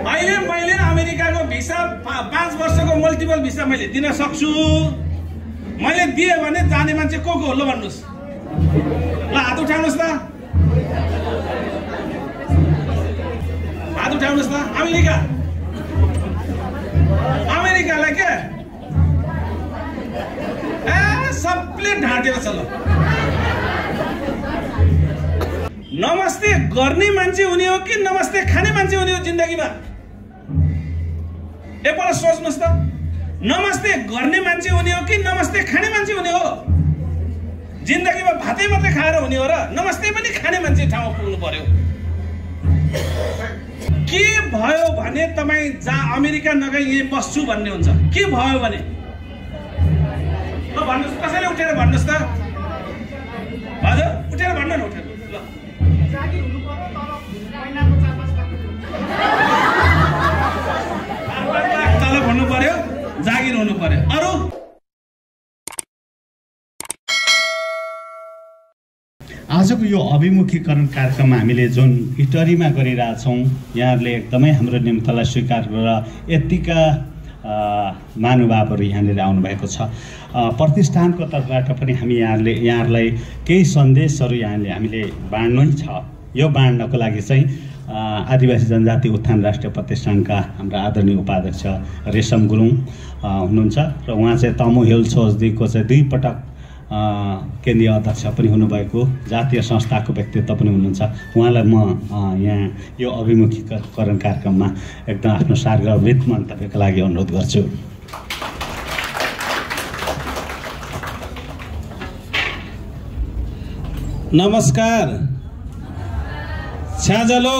अहिले मैले अमेरिकाको भिसा 5 वर्षको मल्टिपल भिसा मैले दिन सक्छु। मैले दिए भने जाने मान्छे को हो ल भन्नुस्। ल हात उठाउनुस् त, हात उठाउनुस् त। अमेरिकालाई के सबले ढाँटेको छ। ल नमस्ते गर्ने मान्छे हुने हो कि नमस्ते खाने मान्छे हुने हो जिन्दगीमा? एकपल्ट सोच्नुहोस् त। नमस्ते गर्ने मान्छे हुने हो कि नमस्ते खाने मान्छे हुने हो? जिन्दगीमा भातै मात्रै खाएर हुने हो र नमस्ते पनि खाने मान्छे ठाउँमा पुग्नु पर्यो। के भयो भने तपाईँ जहाँ अमेरिका नगई यही बस्छु भन्ने हुन्छ। के भयो भने ल भन्नुहोस्, कसैले उठेर भन्नुहोस् त। हजुर उठेर भन्नु न, उठेर। ल तलब हुनु पर्यो, जागिर हुनु पर्यो। अरू आजको यो अभिमुखीकरण कार्यक्रम हामीले जुन इटरीमा गरिरहेछौँ, यहाँहरूले एकदमै हाम्रो निम्तलाई स्वीकार गरेर यतिका महानुभावहरू यहाँनिर आउनुभएको छ। प्रतिष्ठानको तर्फबाट पनि हामी यहाँहरूलाई केही सन्देशहरू हामीले बाँड्नु छ। यो बाँड्नको लागि चाहिँ आदिवासी जनजाति उत्थान राष्ट्रिय प्रतिष्ठानका हाम्रा आदरणीय उपाध्यक्ष रेशम गुरुङ हुनुहुन्छ र उहाँ चाहिँ तमु हिल्स होस्दीको चाहिँ 2 पटक केन्द्रीय अध्यक्ष पनि हुनुभएको जातीय संस्थाको व्यक्तित्व पनि हुनुहुन्छ। उहाँलाई म यहाँ यो अभिमुखीकरण कार्यक्रममा एकदम आफ्नो सार्वजनिक मन्तव्यका लागि अनुरोध गर्छु। नमस्कार, छ्याजलो।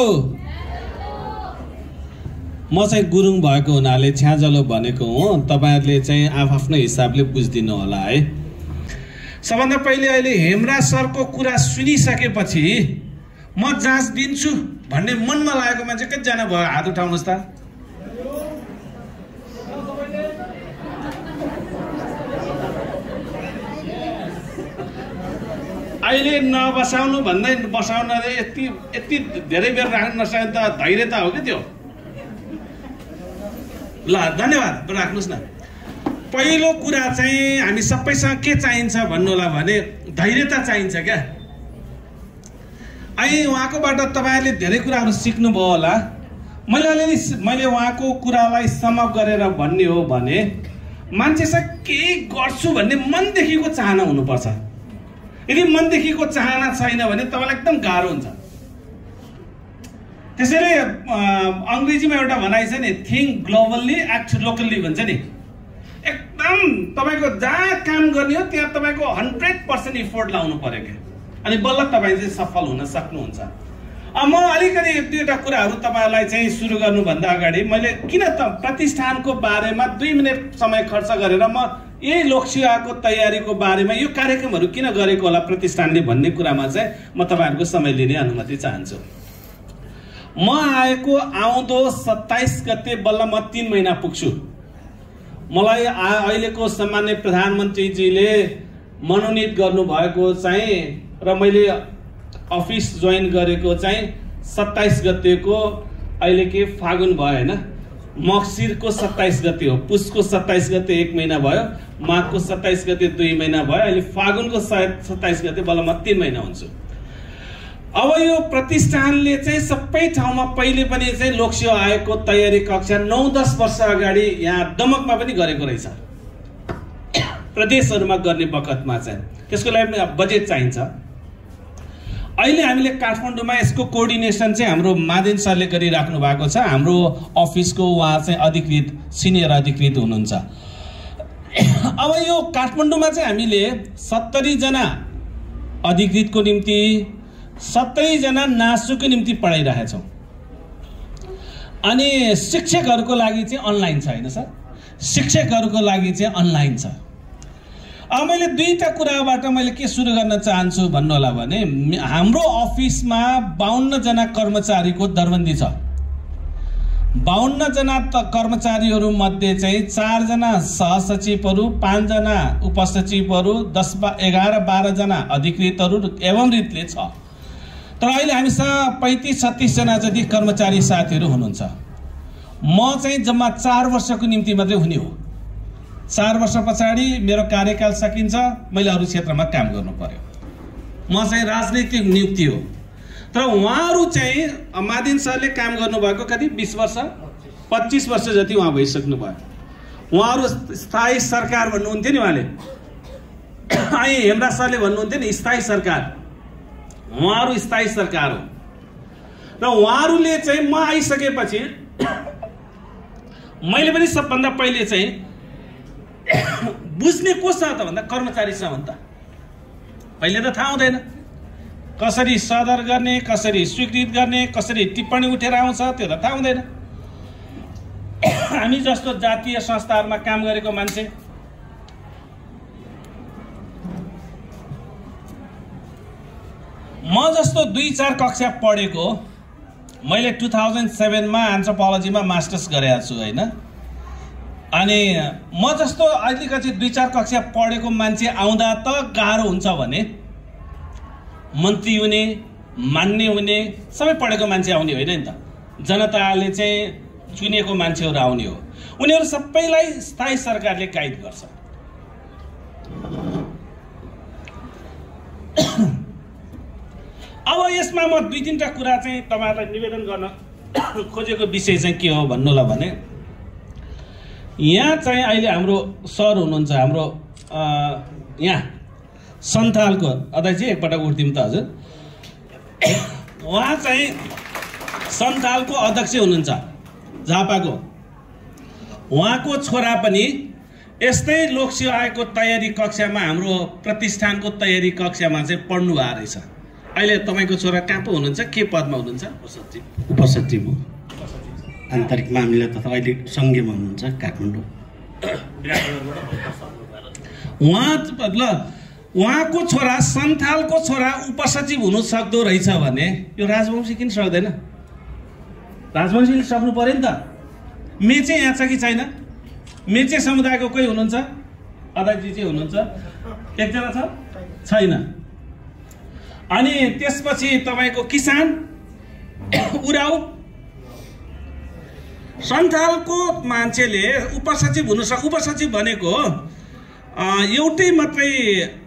म चाहिँ गुरुङ भएको हुनाले छ्याजलो भनेको हुँ। तपाईहरुले चाहिँ आफ्नो हिसाबले बुझ्दिनु होला है। सबभन्दा पहिले अहिले हेमराज सरको कुरा सुनिसकेपछि म जाँच दिन्छु भन्ने मनमा लागेको मान्छे कतिजना भयो? हात उठाउनुस् त। अहिले नबसाउनु भन्दै बसाउन यति धेरै बेर राख्न नसक्ने त धैर्यता हो कि त्यो? ल धन्यवाद, राख्नुहोस् न। पहिलो कुरा चाहिँ हामी सबैसँग के चाहिन्छ भन्नु होला भने धैर्यता चाहिन्छ क्या। अहिले उहाँकोबाट तपाईँहरूले धेरै कुराहरू सिक्नुभयो होला। मैले उहाँको कुरालाई समअप गरेर भन्ने हो भने मान्छेसँग केही गर्छु भन्ने मनदेखिको चाहना हुनुपर्छ। यदि मनदेखिको चाहना छैन भने तपाईँलाई एकदम गाह्रो हुन्छ। त्यसैले अङ्ग्रेजीमा एउटा भनाइ छ नि, थिङ्क ग्लोबल्ली एक्ट लोकल्ली भन्छ नि। एकदम तपाईँको जहाँ काम गर्ने हो त्यहाँ तपाईँको 100% इफोर्ट लाउनु पर्यो क्या, अनि बल्ल तपाईँ चाहिँ सफल हुन सक्नुहुन्छ। म अलिकति 1-2 कुराहरू तपाईँहरूलाई चाहिँ सुरु गर्नुभन्दा अगाडि मैले किन त प्रतिष्ठानको बारेमा 2 मिनट समय खर्च गरेर म यही लोकसेवाको तयारीको बारेमा यो कार्यक्रमहरू किन गरेको होला प्रतिष्ठानले भन्ने कुरामा चाहिँ म तपाईँहरूको समय लिने अनुमति चाहन्छु। म आएको आउँदो 27 गते बल्ल म 3 महिना पुग्छु। मलाई अहिलेको सम्माननीय प्रधानमन्त्रीजीले मनोनित गर्नुभएको चाहिँ र मैले अफिस जोइन गरेको चाहिँ 27 गतेको अहिले के फागुन भयो हैन, मक्सिरको 27 गते हो, पुसको 27 गते 1 महिना भयो, माघको 27 गते 2 महिना भयो, अहिले फागुनको 27 गते बल्ल म 3 महिना हुन्छु। अब यो प्रतिष्ठानले चाहिँ सबै ठाउँमा पहिले पनि चाहिँ लोकसेवा आयोगको तयारी कक्षा 9-10 वर्ष अगाडि यहाँ दमकमा पनि गरेको रहेछ। प्रदेशहरूमा गर्ने बखतमा चाहिँ त्यसको लागि बजेट चाहिन्छ। अहिले हामीले काठमाडौँमा यसको कोअर्डिनेसन चाहिँ हाम्रो मादेन सरले गरिराख्नु भएको छ। हाम्रो अफिसको उहाँ चाहिँ अधिकृत सिनियर अधिकृत हुनुहुन्छ। अब यो काठमाडौँमा चाहिँ हामीले 70 जना अधिकृतको निम्ति 70 जना नासुको निम्ति पढाइरहेका छौँ। अनि शिक्षकहरूको लागि चाहिँ अनलाइन छ हैन सर, शिक्षकहरूको लागि चाहिँ अनलाइन छ। अब मैले 2टा कुराबाट मैले के सुरु गर्न चाहन्छु भन्नु होला भने हाम्रो अफिसमा 52 जना कर्मचारीको दरबन्दी छ। 52 जना कर्मचारीहरू मध्ये चाहिँ 4 जना सहसचिवहरू, 5 जना उपसचिवहरू, 11-12 जना अधिकृतहरू एवं रीतले छ। तर अहिले हामीसँग 35-36 जना जति कर्मचारी साथीहरू हुनुहुन्छ। म चाहिँ जम्मा 4 वर्षको निम्ति मात्रै हुने हो। 4 वर्ष पछाडि मेरो कार्यकाल सकिन्छ, मैले अरू क्षेत्रमा काम गर्नु पर्यो। म चाहिँ राजनीतिक नियुक्ति हो। तर उहाँहरू चाहिँ मादिन सरले काम गर्नुभएको कति 20 वर्ष 25 वर्ष जति उहाँ भइसक्नु भयो। उहाँहरू स्थायी सरकार भन्नुहुन्थ्यो नि, उहाँले अनि हेमराज सरले भन्नुहुन्थ्यो नि स्थायी सरकार। उहाँहरू स्थायी सरकार हो र उहाँहरूले चाहिँ म आइसकेपछि मैले पनि सबभन्दा पहिले चाहिँ बुझ्ने कोसँग त भन्दा कर्मचारीसँग भन्दा पहिले त थाहा हुँदैन कसरी सदर गर्ने, कसरी स्वीकृत गर्ने, कसरी टिप्पणी उठेर आउँछ, त्यो त थाहा हुँदैन। हामी जस्तो जातीय संस्थाहरूमा काम गरेको मान्छे म जस्तो 2-4 कक्षा पढेको, मैले 2007 मा एन्थ्रोपोलोजीमा मास्टर्स गरेको छु हैन। अनि म जस्तो अलिकति 2-4 कक्षा पढेको मान्छे आउँदा त गाह्रो हुन्छ भने मन्त्री हुने, मान्ने हुने सबै पढेको मान्छे आउने होइन नि त। जनताले चाहिँ चुनेको मान्छेहरू आउने हो। उनीहरू सबैलाई स्थायी सरकारले गाइड गर्छ। अब यसमा म 2-3टा कुरा चाहिँ तपाईहरुलाई निवेदन गर्न खोजेको विषय चाहिँ के हो भन्नुला भने, यहाँ चाहिँ अहिले हाम्रो सर हुनुहुन्छ, हाम्रो यहाँ सन्थालको अध्यक्ष, एकपटक उठ्दिम त हजुर। उहाँ चाहिँ सन्थालको अध्यक्ष हुनुहुन्छ झापाको। उहाँको छोरा पनि यस्तै लोकसेवा आयोगको तयारी कक्षामा, हाम्रो प्रतिष्ठानको तयारी कक्षामा चाहिँ पढ्नु भएको रहेछ। अहिले तपाईको छोरा कहाँ पो हुनुहुन्छ, के पदमा हुनुहुन्छ? उपसचिव हो, आन्तरिक मामिला तथा अहिले सङ्घीयमा हुनुहुन्छ काठमाडौँ। उहाँको छोरा सन्थालको छोरा उपसचिव हुनु सक्दो रहेछ भने यो राजवंशी किन सक्दैन? राजवंशीले सक्नु पर्यो नि त। मेचे यहाँ छ कि छैन? मेचे समुदायको कोही हुनुहुन्छ? अध्यक्षजी चाहिँ हुनुहुन्छ, एकजना छ छैन। अनि त्यसपछि तपाईको किसान उराउ सन्थालको मान्छेले उपसचिव हुन उपसचिव भनेको एउटै मात्रै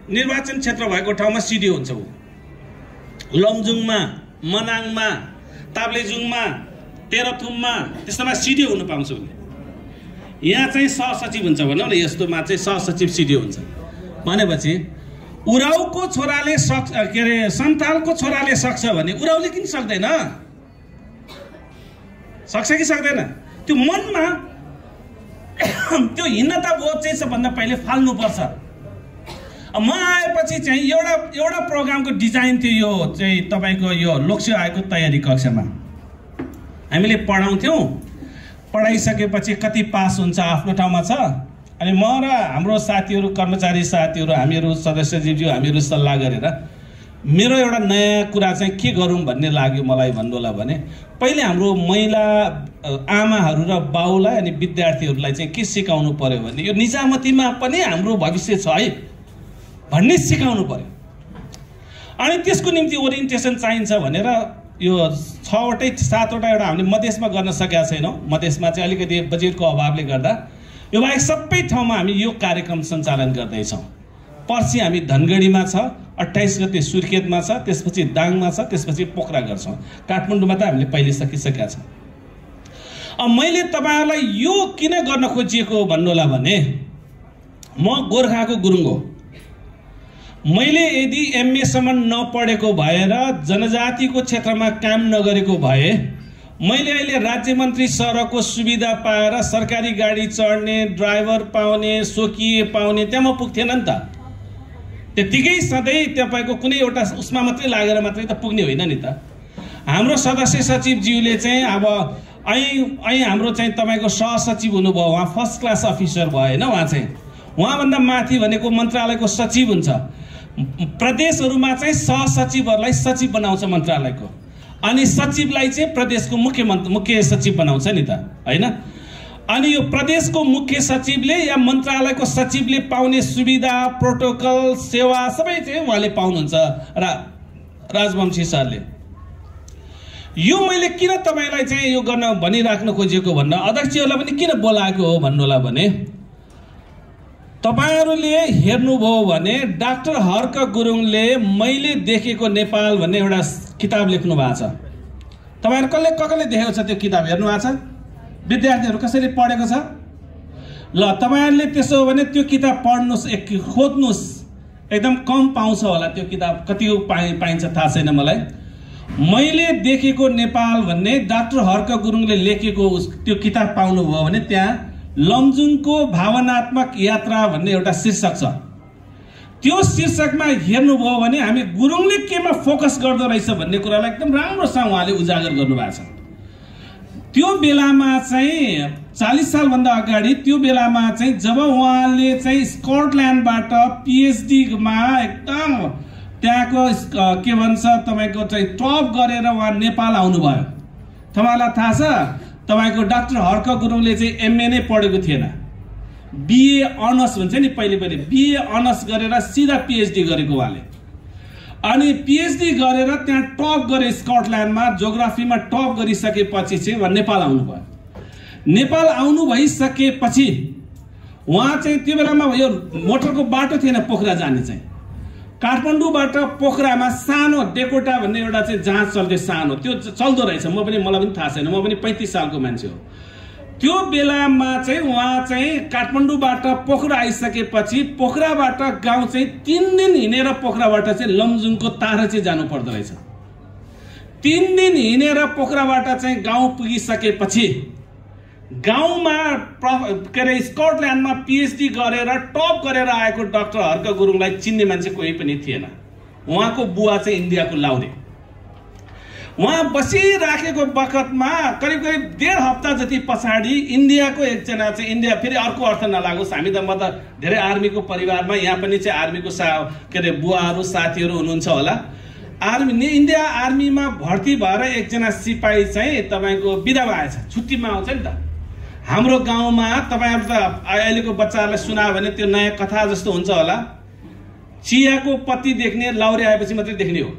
निर्वाचन क्षेत्र भएको ठाउँमा सिडिओ हुन्छ। ऊ लमजुङमा, मनाङमा, ताप्लेजुङमा, तेह्रथुममा त्यस्तोमा सिडिओ हुन पाउँछ उसले। यहाँ चाहिँ सहसचिव हुन्छ भनौँ न, यस्तोमा चाहिँ सहसचिव सिडिओ हुन्छ। भनेपछि उराउको छोराले सक्छ, के अरे सन्थालको छोराले सक्छ भने उराउले किन सक्दैन? सक्छ कि सक्दैन? त्यो मनमा त्यो हीनता बोध चाहिँ सबभन्दा पहिले फाल्नुपर्छ। म आएपछि चाहिँ एउटा प्रोग्रामको डिजाइन थियो, यो चाहिँ तपाईको यो लोकसेवा आयोगको तयारी कक्षामा हामीले पढाउँथ्यौँ। पढाइसकेपछि कति पास हुन्छ आफ्नो ठाउँमा छ। अनि म र हाम्रो साथीहरू, कर्मचारी साथीहरू, हामीहरू सदस्यज्यू, हामीहरू सल्लाह गरेर मेरो एउटा नयाँ कुरा चाहिँ के गरौँ भन्ने लाग्यो मलाई। भन्नुला भने पहिले हाम्रो महिला आमाहरू र बाउलाई अनि विद्यार्थीहरूलाई चाहिँ के सिकाउनु पर्यो भने यो निजामतीमा पनि हाम्रो भविष्य छ है भन्ने सिकाउनु पर्यो। अनि त्यसको निम्ति ओरिएन्टेसन चाहिन्छ भनेर यो 6-7वटा एउटा हामीले मधेसमा गर्न सकेका छैनौँ। मधेसमा चाहिँ अलिकति बजेटको अभावले गर्दा यो बाहेक सबै ठाउँमा हामी यो कार्यक्रम सञ्चालन गर्दैछौँ। पर्सि हामी धनगढीमा छ, 28 गते सुर्खेतमा छ, त्यसपछि दाङमा छ, त्यसपछि पोखरा गर्छौँ। काठमाडौँमा त हामीले पहिले सकिसकेका छौँ। अब मैले तपाईहरुलाई यो किन गर्न खोजिएको भन्नुला भने म गोर्खाको गुरुङ हो। मैले यदि एमए सम्म नपढेको भएर जनजातिको क्षेत्रमा काम नगरेको भए मैले अहिले राज्य मन्त्री सरको सुविधा पाएर सरकारी गाडी चढ्ने, ड्राइभर पाउने, सोकिए पाउने त्यहाँ म पुग्थेन नि त। त्यतिकै सधैँ तपाईको कुनै एउटा उसमा मात्रै लागेर मात्रै त पुग्ने होइन नि त। हाम्रो सदस्य सचिवज्यूले चाहिँ अब ऐ हाम्रो चाहिँ तपाईको सहसचिव हुनुभयो, उहाँ फर्स्ट क्लास अफिसर भयो हैन। उहाँ चाहिँ उहाँभन्दा माथि भनेको मन्त्रालयको सचिव हुन्छ। प्रदेशहरूमा चाहिँ सहसचिवहरूलाई सचिव बनाउँछ मन्त्रालयको, अनि सचिवलाई चाहिँ प्रदेशको मुख्य सचिव बनाउँछ नि त हैन। अनि यो प्रदेशको मुख्य सचिवले या मन्त्रालयको सचिवले पाउने सुविधा, प्रोटोकल, सेवा सबै चाहिँ उहाँले पाउनुहुन्छ राजवंशी सरले। यो मैले किन तपाईलाई चाहिँ यो गर्न भनिराख्न खोजेको भन्दा अध्यक्षहरूलाई पनि किन बोलाएको हो भन्नुला भने तपाईहरुले हेर्नुभयो भने डाक्टर हर्क गुरुङले मैले देखेको नेपाल भन्ने एउटा किताब लेख्नु भएको छ। तपाईहरु कसले देखेको छ त्यो किताब हेर्नु भएको छ? विद्यार्थीहरु कसैले पढेको छ? ल तपाईहरुले त्यसो हो भने त्यो किताब पढ्नुस्, खोज्नुस्, एकदम कम पाउँछ होला त्यो किताब, कति पाइन्छ थाहा छैन मलाई। मैले देखेको नेपाल भन्ने डाक्टर हर्क गुरुङले लेखेको त्यो किताब पाउनुभयो भने त्यहाँ लमजुङको भावनात्मक यात्रा भन्ने एउटा शीर्षक छ। त्यो शीर्षकमा हेर्नुभयो भने हामी गुरुङले केमा फोकस गर्दो रहेछ भन्ने कुरालाई एकदम राम्रोसँग उहाँले उजागर गर्नुभएको छ। त्यो बेलामा चाहिँ 40 साल भन्दा अगाडि त्यो बेलामा चाहिँ जब उहाँले चाहिँ स्कटल्यान्डबाट पीएचडी मा एकदम त्यहाँको के भन्छ तपाईको चाहिँ टप गरेर उहाँ नेपाल आउनुभयो। तपाईलाई थाहा छ तपाईको डाक्टर हर्क गुरुङले चाहिँ एमए नै पढेको थिएन, बीए अनर्स भन्छ नि, पहिले बीए अनर्स गरेर सिधा पीएचडी गरेको उहाँले। अनि पीएचडी गरेर त्यहाँ टप गरे स्कटल्यान्डमा, जियोग्राफीमा टप गरिसकेपछि चाहिँ नेपाल आउनुभयो। नेपाल आउनु भइसकेपछि उहाँ चाहिँ त्यो बेलामा यो मोटरको बाटो थिएन पोखरा जाने चाहिँ, काठमाडौँबाट पोखरामा सानो डेकोटा भन्ने एउटा चाहिँ जहाज चल्थ्यो, सानो त्यो चल्दो रहेछ। मलाई पनि थाहा छैन, म पनि 35 सालको मान्छे हो। त्यो बेलामा चाहिँ उहाँ चाहिँ काठमाडौँबाट पोखरा आइसकेपछि पोखराबाट गाउँ चाहिँ 3 दिन हिँडेर पोखराबाट चाहिँ लमजुङको ताराचे जानु पर्दो रहेछ। 3 दिन हिँडेर पोखराबाट चाहिँ गाउँ पुगिसकेपछि गाउँमा के अरे स्कटल्यान्डमा पीएचडी गरेर टप गरेर आएको डाक्टर हर्क गुरुङलाई चिन्ने मान्छे कोही पनि थिएन। उहाँको बुवा चाहिँ इन्डियाको लाउरे। उहाँ बसिराखेको बखतमा करिब 1.5 हप्ता जति पछाडि इन्डियाको एकजना चाहिँ, इन्डिया फेरि अर्को अर्थ नलागोस्, हामी त म त धेरै आर्मीको परिवारमा, यहाँ पनि चाहिँ आर्मीको के अरे बुवाहरू साथीहरू हुनुहुन्छ होला। इन्डिया आर्मीमा भर्ती भएर एकजना सिपाही चाहिँ तपाईको बिदा भएछ, छुट्टीमा आउँछ नि त। हाम्रो गाउँमा तपाईहरु त अहिलेको बच्चाहरूलाई सुनायो भने त्यो नयाँ कथा जस्तो हुन्छ होला। चियाको पत्ती देख्ने लाउरे आएपछि मात्रै देख्ने हो,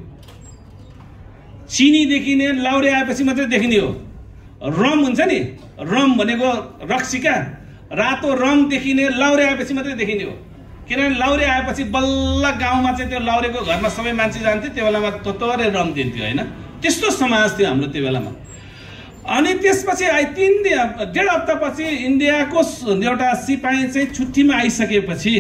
चिनी देखिने लाउरे आएपछि मात्रै देख्ने हो। रम हुन्छ नि, रम भनेको रक्सीका, रातो रम देखिने लाउरे आएपछि मात्रै देखिने हो। किनभने लाउरे आएपछि बल्ल गाउँमा चाहिँ त्यो लाउरेको घरमा सबै मान्छे जान्थे, त्यो बेलामा तोतोरे रम दिन्थ्यो हैन, त्यस्तो समाज थियो हाम्रो त्यो बेलामा। अनि त्यसपछि 1.5 हप्ता पछि इन्डियाको एउटा सिपाही चाहिँ छुट्टीमा आइसकेपछि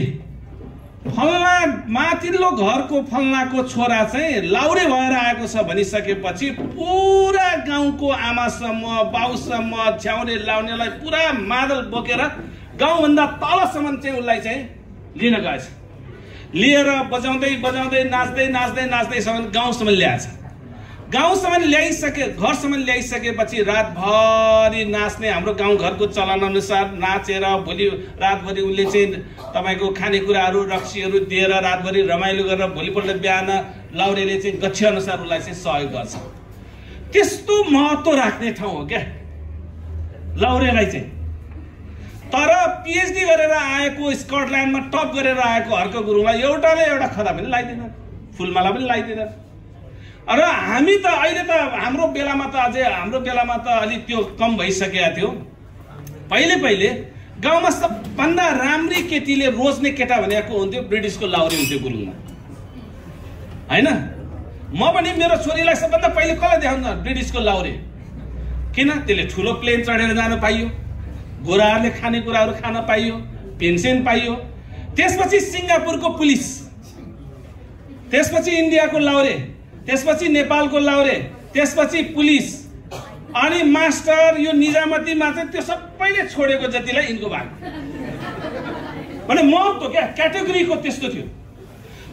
फल्ना माथिल्लो घरको फल्नाको छोरा चाहिँ लाउरे भएर आएको छ भनिसकेपछि पुरा गाउँको आमासम्म बाउसम्म छ्याउने लाउनेलाई पुरा मादल बोकेर गाउँभन्दा तलसम्म चाहिँ उसलाई चाहिँ लिन गएछ। लिएर बजाउँदै बजाउँदै नाच्दै नाच्दै नाच्दैसम्म गाउँसम्म ल्याएछ। गाउँसम्म ल्याइसके, घरसम्म ल्याइसकेपछि रातभरि नाच्ने, हाम्रो गाउँघरको चलन अनुसार नाचेर भोलि रातभरि उसले चाहिँ तपाईको खानेकुराहरू रक्सीहरू दिएर रातभरि रमाइलो गरेर भोलिपल्ट बिहान लाउरेले चाहिँ गच्छे अनुसार उसलाई चाहिँ सहयोग गर्छ। त्यस्तो महत्त्व राख्ने ठाउँ हो क्या लाउरेलाई चाहिँ। तर पीएचडी गरेर आएको, स्कटल्यान्डमा टप गरेर आएको हर्क गुरुङलाई एउटाले एउटा खदा पनि लगाइदिँदैन, फुलमाला पनि लगाइदिँदैन। र हामी त अहिले त हाम्रो बेलामा त अझै हाम्रो बेलामा त अलिक त्यो कम भइसकेको थियो। पहिले गाउँमा सबभन्दा राम्री केटीले रोज्ने केटा भनेको हुन्थ्यो ब्रिटिसको लाउरे हुन्थ्यो गुरुङमा हैन। म पनि मेरो छोरीलाई सबभन्दा पहिले कसलाई देखाउन, ब्रिटिसको लाउरे। किन? त्यसले ठुलो प्लेन चढेर जान पाइयो, गोराहरूले खानेकुराहरू खान पाइयो, पेन्सन पाइयो। त्यसपछि सिङ्गापुरको पुलिस, त्यसपछि इन्डियाको लाउरे, त्यसपछि नेपालको लाउरे, त्यसपछि पुलिस, अनि मास्टर। यो निजामतीमा चाहिँ त्यो सबैले छोडेको जतिलाई यिनको भाग भने महत्त्व क्या क्याटेगोरीको त्यस्तो थियो।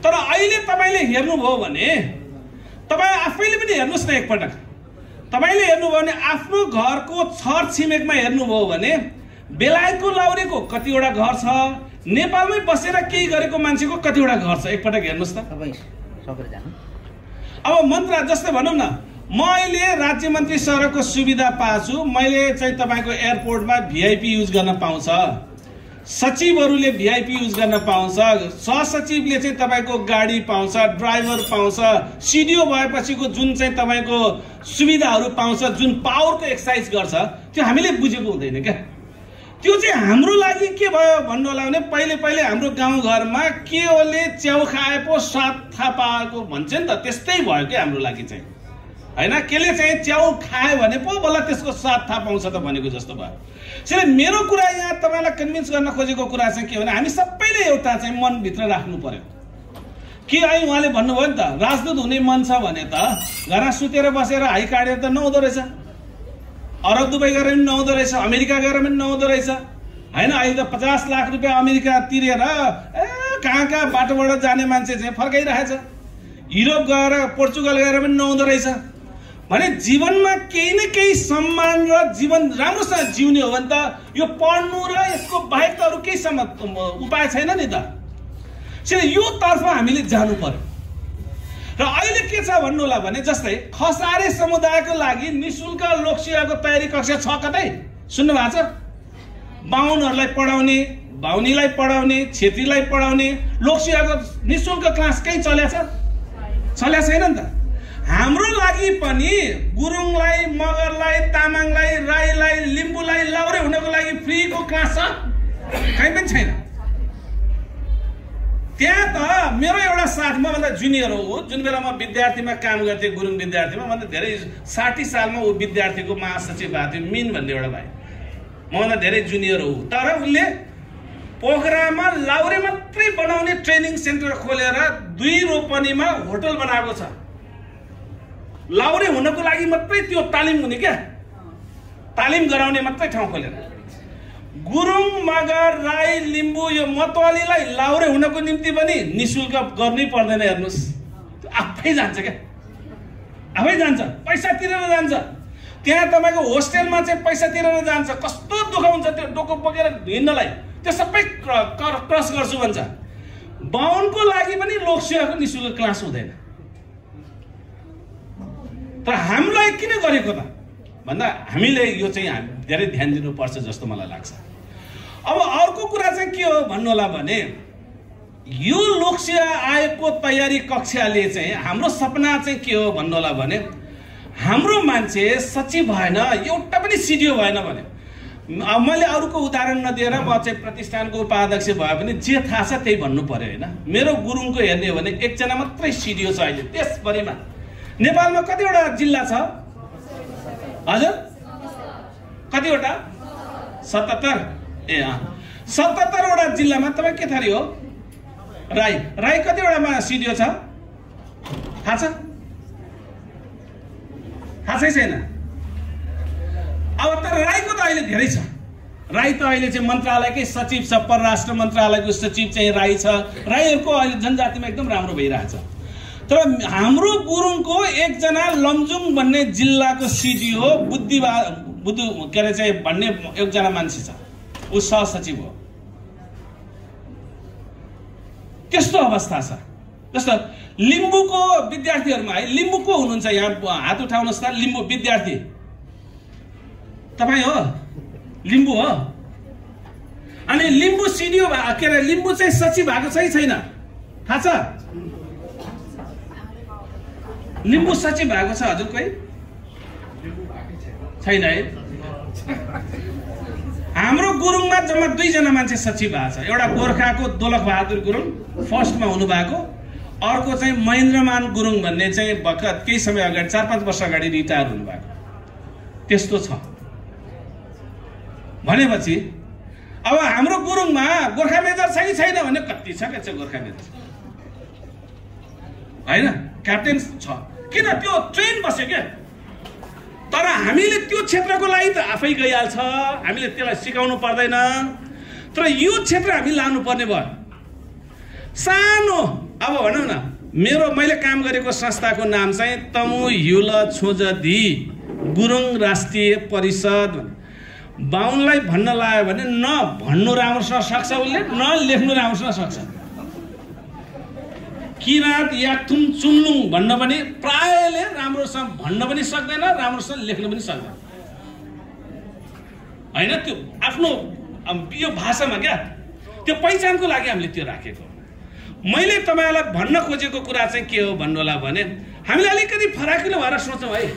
तर अहिले तपाईले हेर्नुभयो भने, तपाईँ आफैले पनि हेर्नुहोस् न एकपटक, तपाईले हेर्नुभयो भने आफ्नो घरको छर छिमेकमा हेर्नुभयो भने बेलायतको लाउरेको कतिवटा घर छ, नेपालमै बसेर केही गरेको मान्छेको कतिवटा घर छ, एकपटक हेर्नुहोस् त। अब मन्त्रा जस्तै भनौँ न, म अहिले राज्य मन्त्री सरको सुविधा पाछु, मैले चाहिँ तपाईको एयरपोर्टमा भिआइपी युज गर्न पाउँछ, सचिवहरूले भिआइपी युज गर्न पाउँछ, सहसचिवले चाहिँ तपाईँको गाडी पाउँछ, ड्राइभर पाउँछ, सिडिओ भएपछिको जुन चाहिँ तपाईँको सुविधाहरू पाउँछ, जुन पावरको एक्सर्साइज गर्छ, त्यो हामीले बुझेको हुँदैन क्या। त्यो चाहिँ हाम्रो लागि के भयो भन्नु होला भने पहिले हाम्रो गाउँघरमा केले च्याउ खाए पो सात थाहा पाएको भन्छ नि त, त्यस्तै भयो क्या हाम्रो लागि चाहिँ हैन। केले चाहिँ च्याउ खायो भने पो बल्ल त्यसको साथ थाहा पाउँछ त भनेको जस्तो भयो। त्यसैले मेरो कुरा यहाँ तपाईँलाई कन्भिन्स गर्न खोजेको कुरा चाहिँ के भने हामी सबैले एउटा चाहिँ मनभित्र राख्नु पर्यो कि अहिले उहाँले भन्नुभयो नि त राजदूत हुने मन छ भने त घरमा सुतेर बसेर हाई काटेर त नहुँदो रहेछ, अरब दुबई गएर पनि नहुँदो रहेछ, अमेरिका गएर पनि नहुँदो रहेछ हैन। अहिले त 50 लाख रुपियाँ अमेरिका तिरेर कहाँ बाटोबाट जाने मान्छे चाहिँ फर्काइरहेछ, युरोप गएर पोर्चुगल गएर पनि नहुँदो रहेछ भने जीवनमा केही न केही सम्मान र जीवन राम्रोसँग जिउने हो भने त यो पढ्नु र यसको बाहेक त अरू केही उपाय छैन नि त। त्यसैले यो तर्फ हामीले जानु पर्यो। र अहिले के छ भन्नु होला भने जस्तै खसारे समुदायको लागि निशुल्क लोकसेवाको तयारी कक्षा छ कतै सुन्नु भएको छ? बाहुनहरूलाई पढाउने, बाहुनीलाई पढाउने, छेत्रीलाई पढाउने लोकसेवाको निशुल्क क्लास कहीँ चलेछ? चलेको छैन नि त। हाम्रो लागि पनि गुरुङलाई, मगरलाई, तामाङलाई, राईलाई, लिम्बूलाई लाउरे हुनको लागि फ्रीको क्लास छ? कहीँ पनि छैन। त्यहाँ त मेरो एउटा साथ, मभन्दा जुनियर हो, जुन बेला म विद्यार्थीमा काम गर्थेँ, गुरुङ विद्यार्थीमा, भन्दा धेरै 60 सालमा ऊ विद्यार्थीको महासचिव भएको थियो, मिन भन्ने एउटा भाइ, मभन्दा धेरै जुनियर हो। तर उसले पोखरामा लाउरे मात्रै बनाउने ट्रेनिङ सेन्टर खोलेर 2 रोपनीमा होटल बनाएको छ। लाउरे हुनको लागि मात्रै त्यो तालिम हुने क्या, तालिम गराउने मात्रै ठाउँ खोलेर। गुरुङ, मगर, राई, लिम्बू यो मतवालीलाई लाउरे हुनको निम्ति पनि निशुल्क गर्नै पर्दैन। हेर्नुहोस् आफै जान्छ क्या, आफै जान्छ, पैसा तिरेर जान्छ। त्यहाँ तपाईँको होस्टेलमा चाहिँ पैसा तिरेर जान्छ। कस्तो दुःख हुन्छ त्यो डोको बोकेर हिँड्नलाई, त्यो सबै क्रस गर्छु भन्छ। बाहुनको लागि पनि लोकसेवाको निशुल्क क्लास हुँदैन। तर हामीलाई किन गरेको त भन्दा हामीले यो चाहिँ धेरै ध्यान दिनुपर्छ जस्तो मलाई लाग्छ। अब अर्को कुरा चाहिँ के हो भन्नु होला भने यो लोकसेवा आयोगको तयारी कक्षाले चाहिँ हाम्रो सपना चाहिँ के हो भन्नु होला भने हाम्रो मान्छे सचिव भएन, एउटा पनि सिडिओ भएन भने, मैले अरूको उदाहरण नदिएर म चाहिँ प्रतिष्ठानको उपाध्यक्ष भए पनि जे थाहा छ त्यही भन्नु पर्यो हैन। मेरो गुरुङको हेर्ने हो भने 1 जना मात्रै सिडिओ छ अहिले देशभरिमा। नेपालमा कतिवटा जिल्ला छ हजुर? कतिवटा? 77। ए 77 वटा जिल्लामा तपाईँ के थरी हो? राई। राई कतिवटामा सिडिओ छ थाहा छ? थाहा छैन। अब तर राईको त अहिले धेरै छ। राई त अहिले चाहिँ मन्त्रालयकै सचिव छ, परराष्ट्र मन्त्रालयको सचिव चाहिँ राई छ। राईहरूको अहिले जनजातिमा एकदम राम्रो भइरहेछ। तर हाम्रो गुरुङको 1 जना लमजुङ भन्ने जिल्लाको सिडिओ बुद्धु के अरे चाहिँ भन्ने 1 जना मान्छे छ, ऊ सहसचिव हो। त्यस्तो अवस्था छ। जस्तो लिम्बूको विद्यार्थीहरूमा है, लिम्बू को हुनुहुन्छ यहाँ हात उठाउनुहोस् त? लिम्बू विद्यार्थी तपाईँ हो? लिम्बू हो? अनि लिम्बू सिडिओ के अरे लिम्बू चाहिँ सचिव भएको छ कि छैन थाहा छ? लिम्बू सचिव भएको छ हजुर कोही छैन है? हाम्रो गुरुङमा जम्मा 2 जना मान्छे सचिव भएको छ। एउटा गोर्खाको दोलख बहादुर गुरुङ फर्स्टमा हुनु भएको, अर्को चाहिँ महेन्द्रमान गुरुङ भन्ने चाहिँ भर्खर केही समय अगाडि 4-5 वर्ष अगाडि रिटायर हुनु भएको। त्यस्तो छ भनेपछि अब हाम्रो गुरुङमा गोर्खा मेजर छ कि छैन भने कति छ के छ गोर्खा मेजर हैन? क्याप्टेन छ। किन? त्यो ट्रेन बस्यो क्या। तर हामीले त्यो क्षेत्रको लागि त आफै गइहाल्छ, हामीले त्यसलाई सिकाउनु पर्दैन। तर यो क्षेत्र हामी लानु पर्ने भयो। सानो अब भनौँ न, मैले काम गरेको संस्थाको नाम चाहिँ तमु ह्युल छोजदी गुरुङ राष्ट्रिय परिषद। बाहुनलाई भन्न लाग्यो भने न भन्नु राम्रोसँग सक्छ उसले, न लेख्नु राम्रोसँग सक्छ। किराँत याक्थुम चुम्लुङ भन्न पनि प्रायले राम्रोसँग भन्न पनि सक्दैन, राम्रोसँग लेख्न पनि सक्दैन हैन। त्यो आफ्नो यो भाषामा क्या त्यो पहिचानको लागि हामीले त्यो राखेको। मैले तपाईहरुलाई भन्न खोजेको कुरा चाहिँ के हो भन्नु होला भने हामीले अलिकति फराकिलो भएर सोचौं है।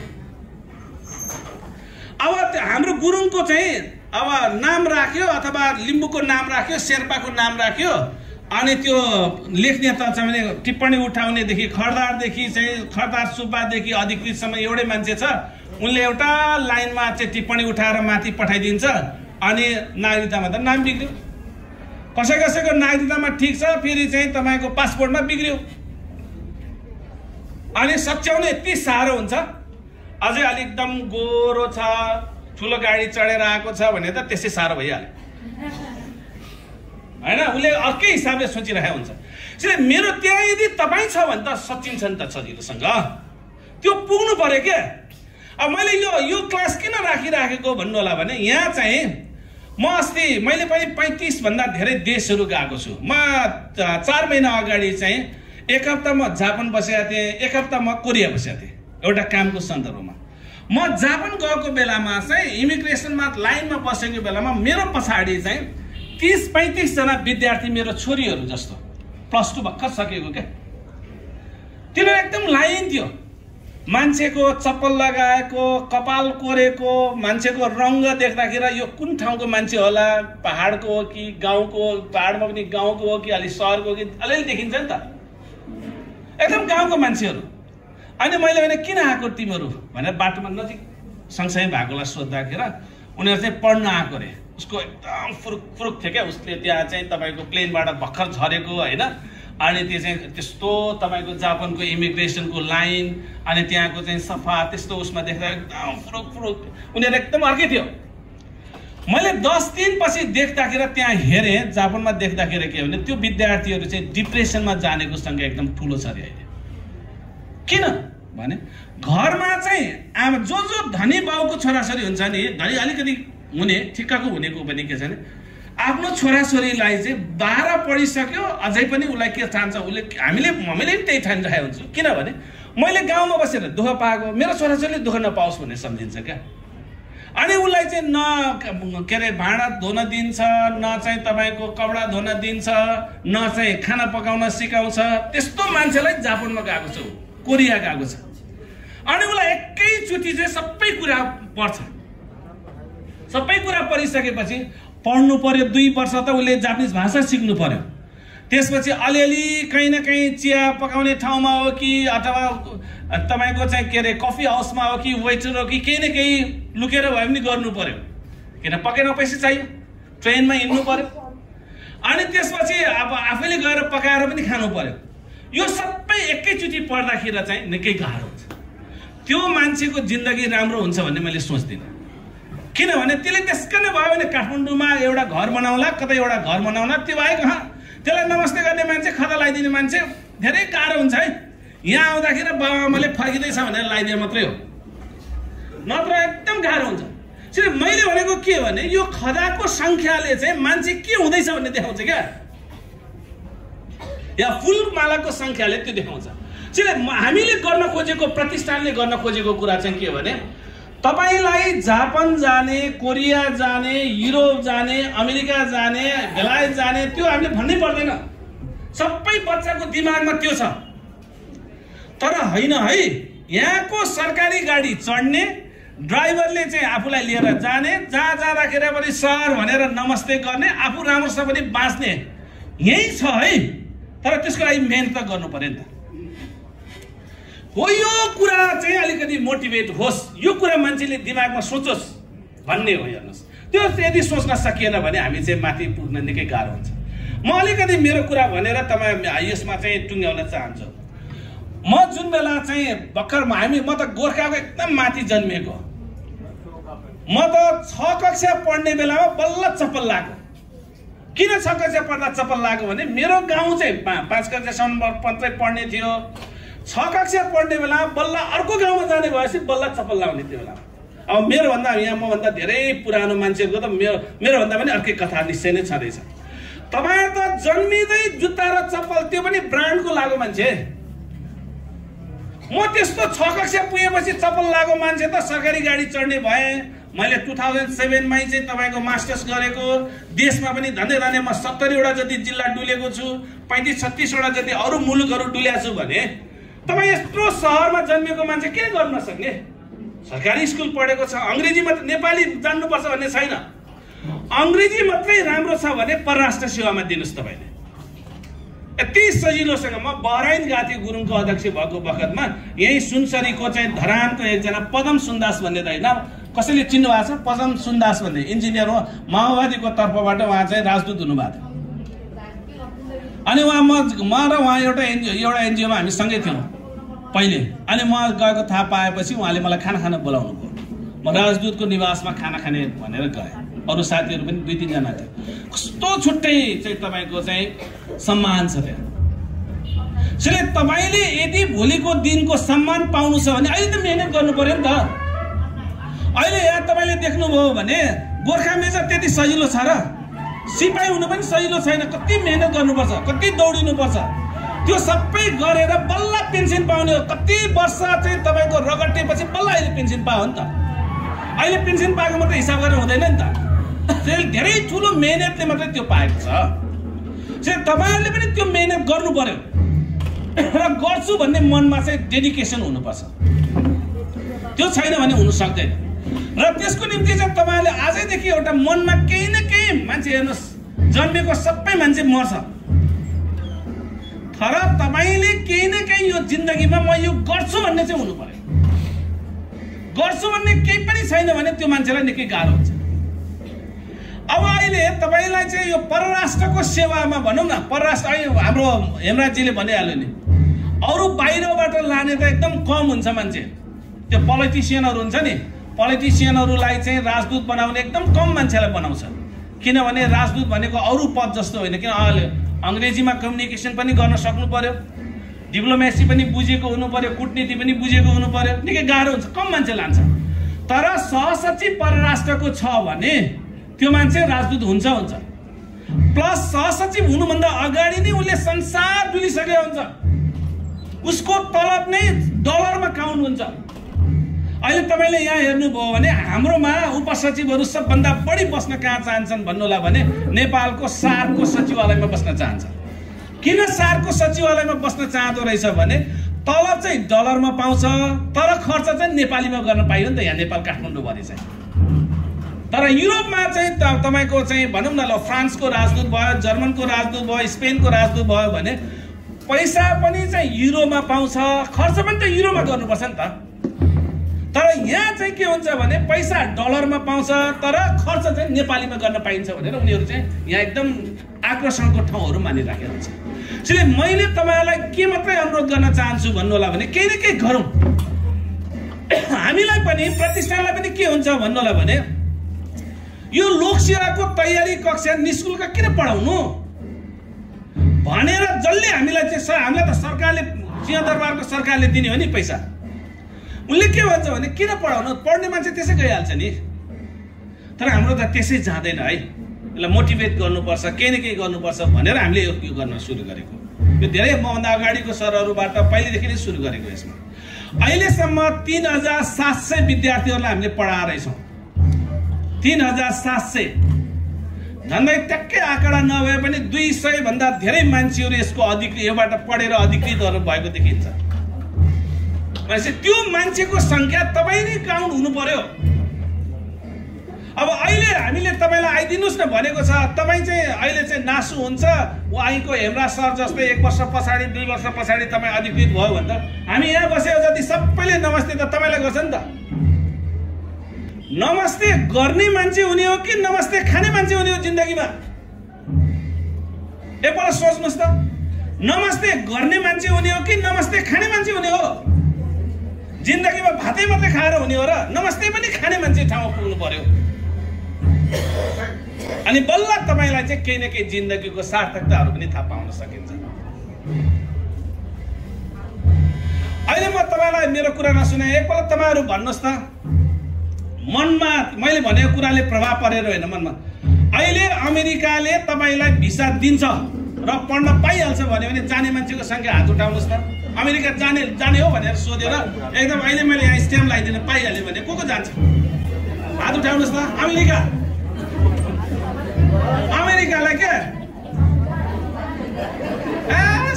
अब हाम्रो गुरुङको चाहिँ अब नाम राख्यो अथवा लिम्बूको नाम राख्यो, शेर्पाको नाम राख्यो, अनि त्यो लेख्ने त चाहिँ टिप्पणी उठाउनेदेखि खरदारदेखि चाहिँ खरदार सुब्बादेखि अधिकृतसम्म एउटै मान्छे छ, उनले एउटा लाइनमा चाहिँ टिप्पणी उठाएर माथि पठाइदिन्छ अनि नागरिकतामा त नाम बिग्रियो। कसैको नागरिकतामा ठिक छ, फेरि चाहिँ तपाईको पासपोर्टमा बिग्रियो। अनि सच्याउन यति साह्रो हुन्छ। अझै अलि एकदम गोरो छ, ठुलो गाडी चढेर आएको छ भने त त्यसै साह्रो भइहाल्यो हैन। उसले अर्कै हिसाबले सोचिरहेको हुन्छ। त्यसैले मेरो त्यहाँ यदि तपाईँ छ भने त सचिन्छ नि त सजिलोसँग, त्यो पुग्नु पर्यो क्या। अब मैले यो क्लास किन राखिराखेको भन्नु होला भने यहाँ चाहिँ म अस्ति मैले पनि 35 भन्दा धेरै देशहरू गएको छु। म 4 महिना अगाडि चाहिँ एक हप्ता म जापान बसेको थिएँ, एक हप्ता म कोरिया बसेको थिएँ एउटा कामको सन्दर्भमा। म जापान गएको बेलामा चाहिँ इमिग्रेसनमा लाइनमा बसेको बेलामा मेरो पछाडि चाहिँ 30-35 जना विद्यार्थी मेरो छोरीहरू जस्तो +2 भर्खर सकेको क्या। तिनीहरू एकदम लाइन थियो। मान्छेको चप्पल लगाएको, कपाल कोरेको, मान्छेको रंग देख्दाखेरि यो कुन ठाउँको मान्छे होला, पहाडको हो कि गाउँको, पहाडमा पनि गाउँको हो कि अलि सहरको हो कि अलिअलि देखिन्छ नि त, एकदम गाउँको मान्छेहरू। अनि मैले भने किन आएको तिमीहरू भनेर बाटोमा नजिक सँगसँगै भएकोलाई सोद्धाखेरि उनीहरू चाहिँ पढ्न आएको रे। उसको एकदम फुरुक थियो क्या, उसले त्यहाँ चाहिँ तपाईँको प्लेनबाट भर्खर झरेको होइन। अनि त्यो चाहिँ त्यस्तो तपाईँको जापानको इमिग्रेसनको लाइन अनि त्यहाँको चाहिँ सफा त्यस्तो उसमा देख्दा एकदम फुरुक उनीहरू एकदम अर्कै थियो। मैले 10 दिनपछि देख्दाखेरि त्यहाँ हेरेँ, जापानमा देख्दाखेरि के भने त्यो विद्यार्थीहरू चाहिँ डिप्रेसनमा जानेको सङ्ख्या एकदम ठुलो छ अरे अहिले। किन भने घरमा चाहिँ आमा जो धनी बाउको छोराछोरी हुन्छ नि, धनी अलिकति हुने ठिक्कको हुनेको पनि के छ भने आफ्नो छोराछोरीलाई चाहिँ 12 पढिसक्यो अझै पनि उसलाई के चाहन्छ, उसले हामीले पनि त्यही ठानिरहेको हुन्छु। किनभने मैले गाउँमा बसेर दुःख पाएको, मेरो छोराछोरीले दुःख नपाओस् भन्ने सम्झिन्छ क्या। अनि उसलाई चाहिँ न के अरे भाँडा धुन दिन्छ, न चाहिँ तपाईँको कपडा धुन दिन्छ, न चाहिँ खाना पकाउन सिकाउँछ। त्यस्तो मान्छेलाई जापानमा गएको छ, कोरिया गएको छ। अनि उसलाई एकैचोटि चाहिँ सबै कुरा पर्छ। सबै कुरा पढिसकेपछि पढ्नु पर्यो, 2 वर्ष त उसले जापानिज भाषा सिक्नु पर्यो। त्यसपछि अलिअलि कहीँ न कहीँ चिया पकाउने ठाउँमा हो कि अथवा तपाईँको चाहिँ के अरे कफी हाउसमा हो कि वेटर हो कि केही न केही लुकेर भए पनि गर्नु पर्यो, किन पकाउन पैसा चाहियो, ट्रेनमा हिँड्नु पर्यो। अनि त्यसपछि अब आफैले गएर पकाएर पनि खानु पर्यो। यो सबै एकैचोटि पढ्दाखेरि चाहिँ निकै गाह्रो हुन्छ। त्यो मान्छेको जिन्दगी राम्रो हुन्छ भन्ने मैले सोच्दिनँ। किनभने त्यसले त्यसकै नै भयो भने काठमाडौँमा एउटा घर बनाउला, कतै एउटा घर बनाउला, त्यो बाहेक त्यसलाई नमस्ते गर्ने मान्छे, खदा लगाइदिने मान्छे धेरै गाह्रो हुन्छ है। यहाँ आउँदाखेरि बाबाआमाले फर्किँदैछ भनेर लगाइदिए मात्रै हो, नत्र एकदम गाह्रो हुन्छ। त्यसैले मैले भनेको के भने यो खदाको सङ्ख्याले चाहिँ मान्छे के हुँदैछ भन्ने देखाउँछ क्या, या फुलमालाको सङ्ख्याले त्यो देखाउँछ। त्यसैले हामीले गर्न खोजेको, प्रतिष्ठानले गर्न खोजेको कुरा चाहिँ के भने तपाईलाई जापान जाने, कोरिया जाने, युरोप जाने, अमेरिका जाने, बेलायत जाने त्यो हामीले भन्नै पर्दैन। सबै बच्चाको दिमागमा त्यो छ। तर होइन है, यहाँको सरकारी गाडी चढ्ने, ड्राइभरले चाहिँ आफूलाई लिएर जाने, जहाँ जाँदाखेरि पनि सर भनेर नमस्ते गर्ने, आफू राम्रोसँग पनि बाँच्ने, यही छ है। तर त्यसको लागि मेहनत गर्नु पर्यो नि त। हो यो कुरा चाहिँ अलिकति मोटिभेट होस्, यो कुरा मान्छेले दिमागमा सोचोस् भन्ने हो। हेर्नुहोस्, त्यो यदि सोच्न सकिएन भने हामी चाहिँ माथि पुग्न निकै गाह्रो हुन्छ। म अलिकति मेरो कुरा भनेर तपाईँ यसमा चाहिँ टुङ्ग्याउन चाहन्छु। म जुन बेला चाहिँ भर्खर म त गोर्खाको एकदम माथि जन्मिएको। म त 6 कक्षा पढ्ने बेलामा बल्ल चप्पल लाग्यो। किन 6 कक्षा पढ्दा चप्पल लाग्यो भने मेरो गाउँ चाहिँ 5 कक्षासम्म मात्रै पढ्ने थियो। 6 कक्षा पढ्ने बेला बल्ल अर्को गाउँमा जाने भएपछि बल्ल चप्पल लाउने त्यो बेला। अब मेरोभन्दा यहाँ मभन्दा धेरै पुरानो मान्छेहरूको त मेरोभन्दा पनि अर्कै कथा निश्चय नै छँदैछ। तपाईहरु त जन्मिँदै जुत्ता र चप्पल, त्यो पनि ब्रान्डको लागो मान्छे। म त्यस्तो 6 कक्षा पुगेपछि चप्पल लागो मान्छे त सरकारी गाडी चढ्ने भए, मैले 2007 मै चाहिँ तपाईको मास्टर्स गरेको, देशमा पनि धन्दै धन्दै म 70 वटा जति जिल्ला डुलेको छु, 35-36 वटा जति अरू मुलुकहरू डुलेको छु भने तपाई यत्रो शहरमा जन्मेको मान्छे के गर्न सक्ने? सरकारी स्कुल पढेको छ, अंग्रेजी मात्र नेपाली जान्नुपर्छ भन्ने छैन। अंग्रेजी मात्रै राम्रो छ भने परराष्ट्र सेवामा दिनुस् तपाईले। यति सजिलोसँग म बहराइन गएको थिएँ गुरुङको अध्यक्ष भएको बखतमा, यही सुनसरीको चाहिँ धरानको एकजना पदम सुन्दास भन्ने त होइन, कसैले चिन्नु भएको छ? पदम सुन्दास भन्ने इन्जिनियर हो, माओवादीको तर्फबाट उहाँ चाहिँ राजदूत हुनुभएको थियो। अनि उहाँ म र उहाँ एउटा एनजिओमा हामी सँगै थियौँ पहिले। अनि म गएको थाहा पाएपछि उहाँले मलाई खाना खान बोलाउनु भयो। म राजदूतको निवासमा खाना खाने भनेर गएँ, अरू साथीहरू पनि 2-3 जना थियो। कस्तो छुट्टै चाहिँ तपाईको चाहिँ सम्मान छ त्यहाँ। त्यसैले तपाईले यदि भोलिको दिनको सम्मान पाउनु छ भने अहिले त मेहनत गर्नु पर्यो नि त। अहिले यहाँ तपाईले देख्नुभयो भने गोर्खा मेजर त्यति सजिलो छ र? सिपाही हुनु पनि सजिलो छैन। कति मेहनत गर्नुपर्छ, कति दौडिनुपर्छ। त्यो सबै गरेर बल्ल पेन्सन पाउने हो। कति वर्ष चाहिँ तपाईको रगटेपछि बल्ल अहिले पेन्सन पायो नि त। अहिले पेन्सन पाएको मात्रै हिसाब गरेर हुँदैन नि त। त्यसले धेरै ठुलो मेहनतले मात्रै त्यो पाएको छ। त्यसैले तपाईहरुले पनि त्यो मेहनत गर्नु पर्यो र गर्छु भन्ने मनमा चाहिँ डेडिकेसन हुनुपर्छ। त्यो छैन भने हुन सक्दैन। र त्यसको निम्ति चाहिँ तपाईहरुले आजैदेखि एउटा मनमा केही न केही, मान्छे हेर्नुस् जन्मेको सबै मान्छे मर्छ, तर तपाईले केही न केही यो जिन्दगीमा म यो गर्छु भन्ने चाहिँ हुनु पर्यो। गर्छु भन्ने केही पनि छैन भने त्यो मान्छेलाई निकै गाह्रो हुन्छ। अब अहिले तपाईलाई चाहिँ यो परराष्ट्रको सेवामा भनौँ न, परराष्ट्र हाम्रो हेमराजजीले भनिहाल्यो नि, अरू बाहिरबाट लाने त एकदम कम हुन्छ मान्छे। त्यो पोलिटिसियनहरू हुन्छ नि, पोलिटिसियनहरूलाई चाहिँ राजदूत बनाउने एकदम कम मान्छेलाई बनाउँछ। किनभने राजदूत भनेको अरू पद जस्तो होइन। किन अंग्रेजीमा कम्युनिकेसन पनि गर्न सक्नु पर्यो, डिप्लोमेसी पनि बुझेको हुनु पर्यो, कूटनीति पनि बुझेको हुनु पर्यो। निकै गाह्रो हुन्छ, कम मान्छे लान्छ। तर सहसचिव परराष्ट्रको छ भने त्यो मान्छे राजदूत हुन्छ। प्लस सहसचिव हुनुभन्दा अगाडि नै उसले संसार डुलिसकेको हुन्छ। उसको तलब नै डलरमा काउन्ट हुन्छ। अहिले तपाईले यहाँ हेर्नुभयो भने हाम्रोमा उपसचिवहरू सबभन्दा बढी बस्न कहाँ चाहन्छन् भन्नुहोला भने नेपालको सारको सचिवालयमा बस्न चाहन्छ। किन सारको सचिवालयमा बस्न चाहदो रहेछ भने तलब चाहिँ डलरमा पाउँछ, तर खर्च चाहिँ नेपालीमा गर्न पाइयो नि त यहाँ नेपाल काठमाडौँ भरि चाहिँ। तर युरोपमा चाहिँ तपाईको चाहिँ भनौँ न, ल फ्रान्सको राजदूत भयो, जर्मनको राजदूत भयो, स्पेनको राजदूत भयो भने पैसा पनि चाहिँ युरोमा पाउँछ, खर्च पनि त युरोमा गर्नुपर्छ नि त। तर यहाँ चाहिँ के हुन्छ भने पैसा डलरमा पाउँछ, तर खर्च चाहिँ नेपालीमा गर्न पाइन्छ भनेर उनीहरू चाहिँ यहाँ एकदम आकर्षणको ठाउँहरू मानिराखेको हुन्छ। त्यसैले मैले तपाईहरुलाई के मात्रै अनुरोध गर्न चाहन्छु भन्नुहोला भने केही न केही गरौँ। हामीलाई पनि प्रतिष्ठानलाई पनि के हुन्छ भन्नुहोला भने यो लोकसेवाको तयारी कक्षा निशुल्क किन पढाउनु भनेर जसले हामीलाई चाहिँ हामीलाई त सरकारले सिंहदरबारको सरकारले दिने हो नि पैसा। उनले के भन्छ भने किन पढाउनु, पढ्ने मान्छे त्यसै गइहाल्छ नि। तर हाम्रो त त्यसै जाँदैन है। यसलाई मोटिभेट गर्नुपर्छ, केही न केही गर्नुपर्छ भनेर हामीले यो गर्न सुरु गरेको। यो धेरै मभन्दा अगाडिको सरहरूबाट पहिलेदेखि नै सुरु गरेको। यसमा अहिलेसम्म 3700 विद्यार्थीहरूलाई हामीले पढाएर छौँ। 3700 झन्डै ट्याक्कै आँकडा नभए पनि 200 भन्दा धेरै मान्छेहरू यसको अधिकृत योबाट पढेर अधिकृतहरू भएको देखिन्छ। भनेपछि त्यो मान्छेको संख्या तपाई नै काउन्ट हुनु पर्यो। अब अहिले हामीले तपाईलाई आइदिनुस् न भनेको छ, तपाई चाहिँ अहिले चाहिँ नासु हुन्छ, उहाँको हेमराज सर जस्तै 1 वर्ष पछाडि 2 वर्ष पछाडि तपाई अधिकृत भयो भने त हामी यहाँ बसेको जति सबैले नमस्ते त तपाईलाई गर्छ नि त। नमस्ते गर्ने मान्छे हुने हो कि नमस्ते खाने मान्छे हुने हो जिन्दगीमा? एकपल्ट सोच्नुस् त। नमस्ते गर्ने मान्छे हुने हो कि नमस्ते खाने मान्छे हुने हो? जिन्दगीमा भातै मात्रै खाएर हुने हो र? नमस्ते पनि खाने मान्छे ठाउँमा पुग्नु पर्यो। अनि बल्ल तपाईलाई चाहिँ केही न केही जिन्दगीको सार्थकताहरू पनि थाहा पाउन सकिन्छ। अहिले म तपाईलाई मेरो कुरा नसुने एकपल्ट तपाईहरु भन्नुस् त, मनमा मैले भनेको कुराले प्रभाव परेर होइन मनमा। अहिले अमेरिकाले तपाईलाई भिसा दिन्छ र पढ्न पाइहाल्छ भन्यो भने जाने मान्छेको संख्या हात उठाउनुस् त। अमेरिका जाने हो भनेर सोधेर एकदम अहिले मैले यहाँ स्ट्याम्प लगाइदिन पाइहाल्यो भने को जान्छ? हात उठाउनुहोस् न। अमेरिकालाई के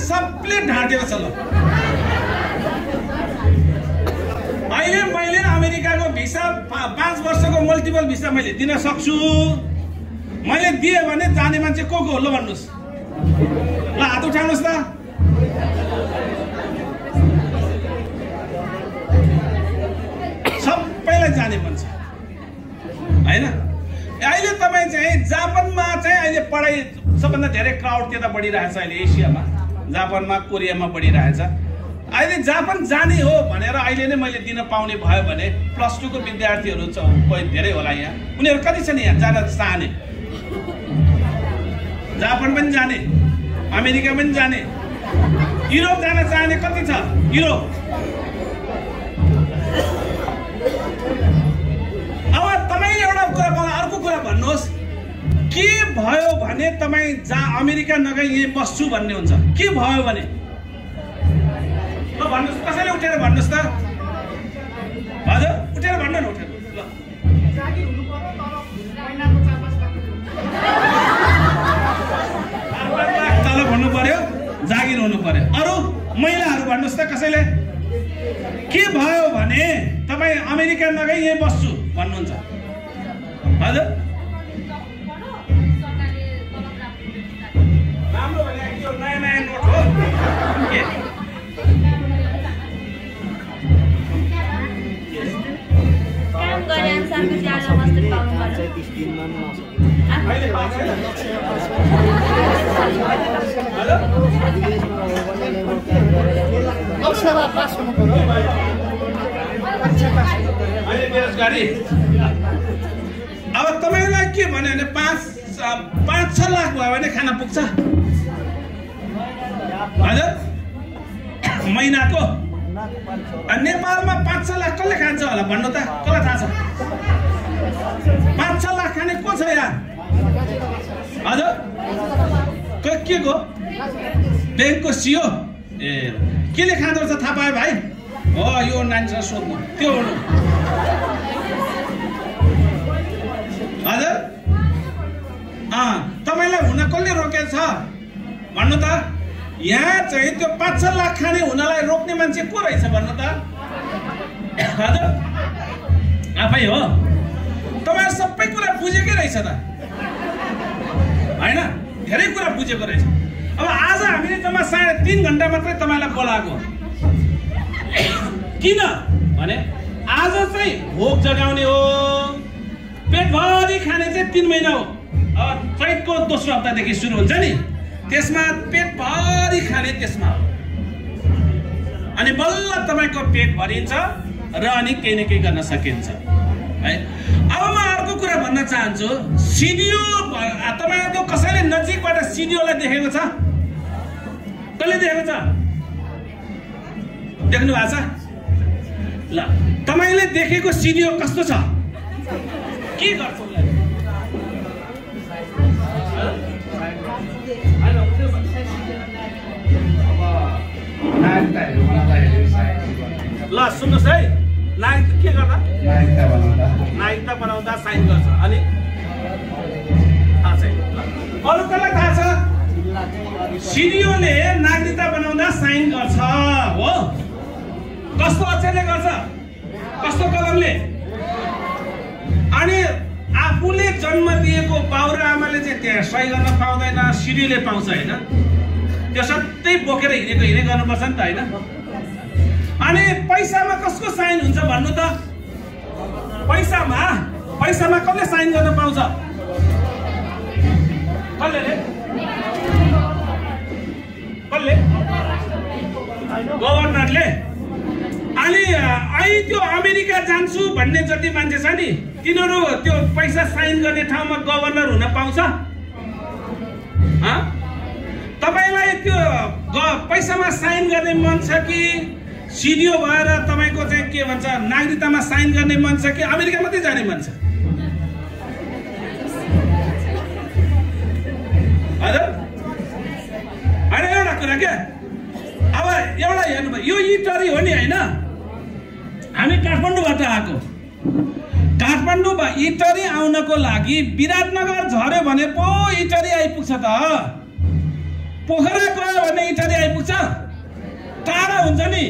सबले ढाँटेर छ। ल अहिले मैले अमेरिकाको भिसा 5 वर्षको मल्टिपल भिसा मैले दिन सक्छु। मैले दिए भने जाने मान्छे को हो ल भन्नुहोस्। ल हात उठाउनुहोस् त। सबैलाई जाने मन छ हैन। अहिले तपाईँ चाहिँ जापानमा चाहिँ अहिले पढाइ सबभन्दा धेरै क्राउड त्यता बढिरहेछ। अहिले एसियामा जापानमा कोरियामा बढिरहेछ। अहिले जापान जाने हो भनेर अहिले नै मैले दिन पाउने भयो भने +2 को विद्यार्थीहरू कोही धेरै होला यहाँ। उनीहरू कति छन् यहाँ जान चाहने? जापान पनि जाने, अमेरिका पनि जाने, युरोप जान चाहने कति छ? युरोप। अब तपाईँ एउटा कुरा मलाई अर्को कुरा भन्नुहोस्, के भयो भने तपाईँ अमेरिका नगई यही बस्छु भन्ने हुन्छ? के भयो भने ल भन्नुहोस्, कसैले उठेर भन्नुहोस् त। हजुर उठेर भन्नु न, उठेर ल। तल भन्नु पर्यो, जागिर हुनु पर्यो। अरू महिलाहरू भन्नुहोस् त कसैले के भयो भने तपाईँ अमेरिका नगई यही बस्छु भन्नुहुन्छ? हजुर राम्रो भने यो नयाँ नयाँ नोट हो के? काम गरे अनुसारको ज्यादा मजदुरी पाउनु पर्छ। अहिले पाउँछ हैन? लोकसभा पास हुनु पर्यो। अहिले बेरोजगारी। अब तपाईँलाई के भन्यो भने 5-6 लाख भयो भने खाना पुग्छ? हजुर महिनाको? नेपालमा 5-6 लाख कसले खान्छ होला भन्नु त? कसलाई थाहा छ? 5-6 लाख खाने को छ यहाँ? हजुर के को? ब्याङ्कको सिओ? ए केले खाँदो रहेछ थाहा पायो भाइ? हो यो नानीसँग सोध्नु त्यो हुनु। हजुर तपाईँलाई हुन कसले रोकेको छ भन्नु त? यहाँ चाहिँ त्यो 5-6 लाख खाने हुनलाई रोक्ने मान्छे को रहेछ भन्नु त? हजुर आफै हो। तपाईँ सबै कुरा बुझेकै रहेछ त हैन? धेरै कुरा बुझेको रहेछ। अब आज हामीले जम्मा 3.5 घण्टा मात्रै तपाईँलाई बोलाएको। किन भने आज चाहिँ भोक जगाउने हो, पेटभरि खाने चाहिँ 3 महिना हो। अब चैतको दोस्रो हप्तादेखि सुरु हुन्छ नि, त्यसमा पेटभरि खाने त्यसमा हो। अनि बल्ल तपाईँको पेट भरिन्छ र अनि केही न केही गर्न सकिन्छ है। अब म अर्को कुरा भन्न चाहन्छु, सिडिओ तपाईँको कसैले नजिकबाट सिडिओलाई देखेको छ? कसले देखेको छ? देख्नु भएको छ? ल तपाईँले देखेको सिडिओ कस्तो छ? के गर्छ उसलाई? ल सुन्नुहोस् है, नागरिकता के गर्दा? नागरिकता बनाउँदा साइन गर्छ। अनि थाहा छैन अरू कसलाई थाहा छ? सिडिओले नागरिकता बनाउँदा साइन गर्छ हो। कस्तो अक्षरले गर्छ? कस्तो कलमले? अनि आफूले जन्म दिएको बाउ र आमाले चाहिँ त्यहाँ सही गर्न पाउँदैन, सिडिओले पाउँछ हैन? त्यो सबै बोकेर हिँडे गर्नुपर्छ नि त हैन? अनि पैसामा कसको साइन हुन्छ भन्नु त? पैसामा कसले साइन गर्न पाउँछ? कसले? गभर्नरले। अनि त्यो अमेरिका जान्छु भन्ने जति मान्छे छ नि, तिनीहरू त्यो पैसा साइन गर्ने ठाउँमा गभर्नर हुन पाउँछ? तपाईलाई त्यो पैसामा साइन गर्ने मन छ कि सिडिओ भएर तपाईको चाहिँ के भन्छ नागरिकतामा साइन गर्ने मन छ कि अमेरिका मात्रै जाने मन छ? हजुर हैन एउटा कुरा के, अब एउटा हेर्नु यो इटरी हो नि हैन? हामी काठमाडौँबाट आएको। काठमाडौँ इटरी आउनको लागि विराटनगर झर्यो भने पो इटरी आइपुग्छ त। पोखरा गयो भने इटरी आइपुग्छ? टाढा हुन्छ नि।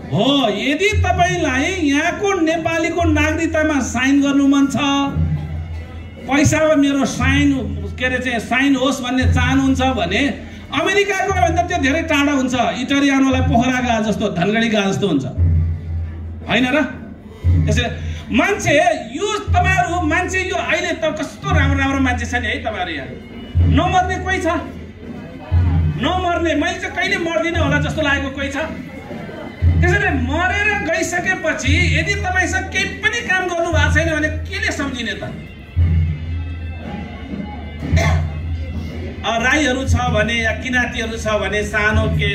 हो, यदि तपाईलाई यहाँको नेपालीको नागरिकतामा साइन गर्नु मन छ, पैसामा मेरो साइन के अरे चाहिँ साइन होस् भन्ने चाहनुहुन्छ भने अमेरिका गयो भने त त्यो धेरै टाढा हुन्छ। इटरी आउनलाई पोखरा गए जस्तो, धनगढी गए जस्तो हुन्छ, होइन र? त्यसैले मान्छे यो तपाईहरु मान्छे यो अहिले त कस्तो राम्रो राम्रो मान्छे छ नि है तपाईहरु यहाँ। नमर्ने कोही छ? नमर्ने, मैले चाहिँ कहिले मर्दिनँ होला जस्तो लागेको कोही छ? त्यसैले मरेर गइसकेपछि यदि तपाईसँग केही पनि काम गर्नु भएको छैन भने केले सम्झिने त? राईहरू छ भने या किराँतीहरू छ भने सानो के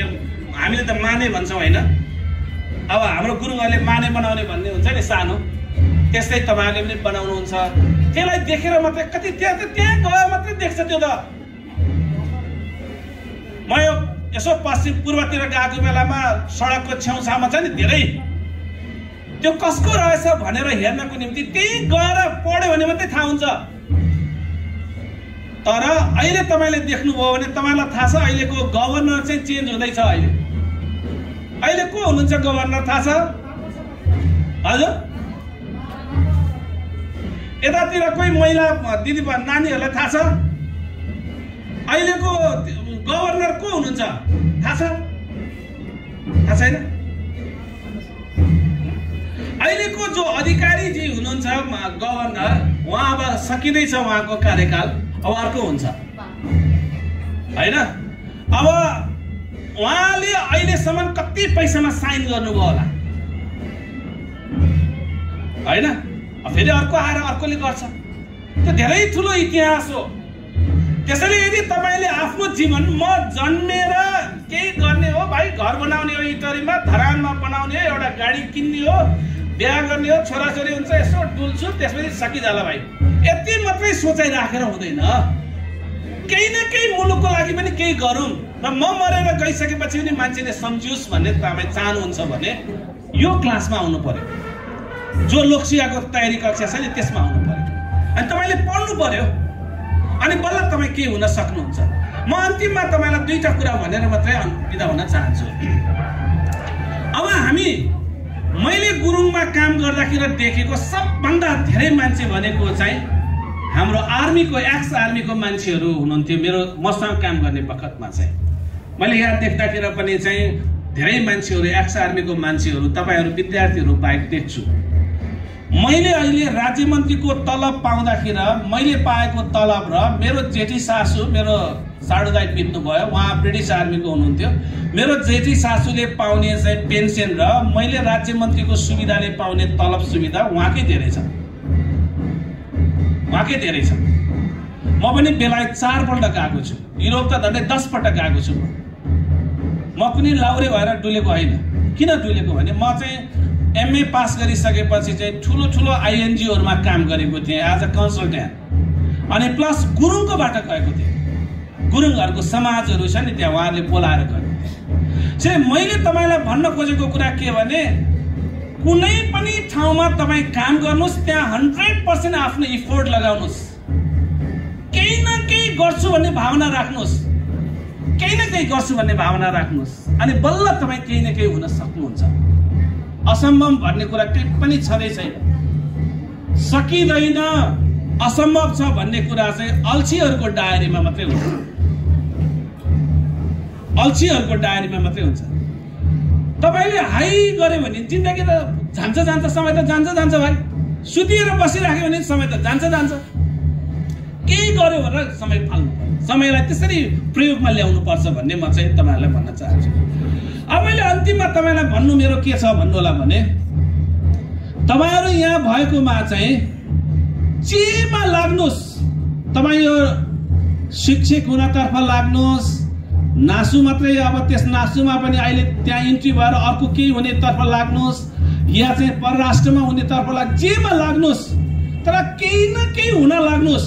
हामीले त माने भन्छौँ होइन? अब हाम्रो गुरुङहरूले माने बनाउने भन्ने हुन्छ नि सानो, त्यस्तै तपाईहरुले पनि बनाउनुहुन्छ। त्यसलाई देखेर मात्रै कति त्यहाँ गयो मात्रै देख्छ त्यो त। म यो यसो पश्चिम पूर्वतिर गएको बेलामा सडकको छेउछाउमा छ नि धेरै, त्यो कसको रहेछ भनेर हेर्नको निम्ति त्यही गएर पढ्यो भने मात्रै थाहा हुन्छ। तर अहिले तपाईले देख्नुभयो भने तपाईलाई थाहा छ अहिलेको गभर्नर चाहिँ चेन्ज हुँदैछ। अहिले को हुनुहुन्छ गभर्नर थाहा छ? हजुर, यतातिर कोही महिला दिदी नानीहरूलाई थाहा छ अहिलेको गभर्नर को हुनुहुन्छ? थाहा छ? थाहा छैन? अहिलेको जो अधिकारी जी हुनुहुन्छ गभर्नर, उहाँ अब सकिँदैछ उहाँको कार्यकाल, अब अर्को हुन्छ होइन? अब उहाँले अहिलेसम्म कति पैसामा साइन गर्नुभयो होला होइन? फेरि अर्को आएर अर्कोले गर्छ। त्यो धेरै ठुलो इतिहास हो। त्यसैले यदि तपाईले आफ्नो जीवन म जन्मेर केही गर्ने हो भाइ, घर बनाउने हो इटरीमा, धरानमा बनाउने हो, एउटा गाडी किन्ने हो, बिहा गर्ने हो, छोराछोरी हुन्छ, यसो डुल्छु त्यसपछि सकिजाला भाइ, यति मात्रै सोचाइ राखेर हुँदैन। केही न केही मुलुकको लागि पनि केही गरौँ र म मरेर गइसकेपछि पनि मान्छेले सम्झियोस् भन्ने तपाईँ चाहनुहुन्छ भने यो क्लासमा आउनु पर्यो। जो लोकसेवाको तयारी कक्षा छ नि त्यसमा आउनु पर्यो अनि तपाईले पढ्नु पर्यो, अनि बल्ल तपाईँ के हुन सक्नुहुन्छ। म अन्तिममा तपाईलाई दुईटा कुरा भनेर मात्रै बिदा हुन चाहन्छु। अब मैले गुरुङमा काम गर्दाखेरि देखेको सबभन्दा धेरै मान्छे भनेको चाहिँ हाम्रो आर्मीको एक्स आर्मीको मान्छेहरू हुनुहुन्थ्यो। मसँग काम गर्ने बखतमा चाहिँ मैले यहाँ देख्दाखेरि पनि चाहिँ धेरै मान्छेहरू एक्स आर्मीको मान्छेहरू तपाईहरु विद्यार्थीहरू बाहेक देख्छु। मैले अहिले राज्य मन्त्रीको तलब पाउँदाखेरि मैले पाएको तलब र मेरो जेठी सासू, मेरो साडुदाइ बित्नु भयो, उहाँ ब्रिटिश आर्मीको हुनुहुन्थ्यो, मेरो जेठी सासूले पाउने चाहिँ पेन्सन र मैले राज्य मन्त्रीको सुविधाले पाउने तलब सुविधा उहाँकै धेरै छ, उहाँकै धेरै छ। म पनि बेलायत 4 पल्ट गएको छु, युरोप त झन्डै 10 पल्ट गएको छु। म पनि लाउरे भएर डुलेको होइन। किन डुलेको भने म चाहिँ एमए पास गरिसकेपछि चाहिँ ठुलो ठुलो आइएनजिओहरुमा काम गरेको थिएँ एज अ कन्सल्टेन्ट, अनि प्लस गुरुङकोबाट गएको थिएँ। गुरुङहरुको समाजहरु छ नि त्यहाँ, उहाँले बोलाएर गएको थिएँ। चाहिँ मैले तपाईलाई भन्न खोजेको कुरा के भने कुनै पनि ठाउँमा तपाई काम गर्नुस्, त्यहाँ 100% आफ्नो इफोर्ट लगाउनुस्, केही न केही गर्छु भन्ने भावना राख्नुस्, केही न केही गर्छु भन्ने भावना राख्नुस्, अनि बल्ल तपाई केही न केही हुन सक्नुहुन्छ। असम्भव भन्ने कुरा केही पनि छँदै छैन, सकिँदैन, असम्भव छ भन्ने कुरा चाहिँ अल्छीहरुको डायरीमा मात्रै हुन्छ, अल्छीहरुको डायरीमा मात्रै हुन्छ। तपाईले हाई गर्यो भने जिन्दगी त जान्छ, समय त जान्छ भाइ। सुतिएर बसिराख्यो भने समय त जान्छ। केही गर्यो भनेर समय फाल्नु पर्छ, समयलाई त्यसरी प्रयोगमा ल्याउनु पर्छ भन्ने म चाहिँ तपाईहरुलाई भन्न चाहन्छु। अब मैले अन्तिममा तपाईलाई भन्नु मेरो के छ भन्नु होला भने तपाईहरु यहाँ भएकोमा चाहिँ जेमा लाग्नुस्, तपाई यो शिक्षक हुनतर्फ लाग्नुस्, नासु मात्रै अब त्यस नासुमा पनि अहिले त्यहाँ इन्ट्री भएर अर्को केही हुने तर्फ लाग्नुस्, या चाहिँ परराष्ट्रमा हुने तर्फ जेमा लाग्नुस्, तर केही न केही हुन लाग्नुस्।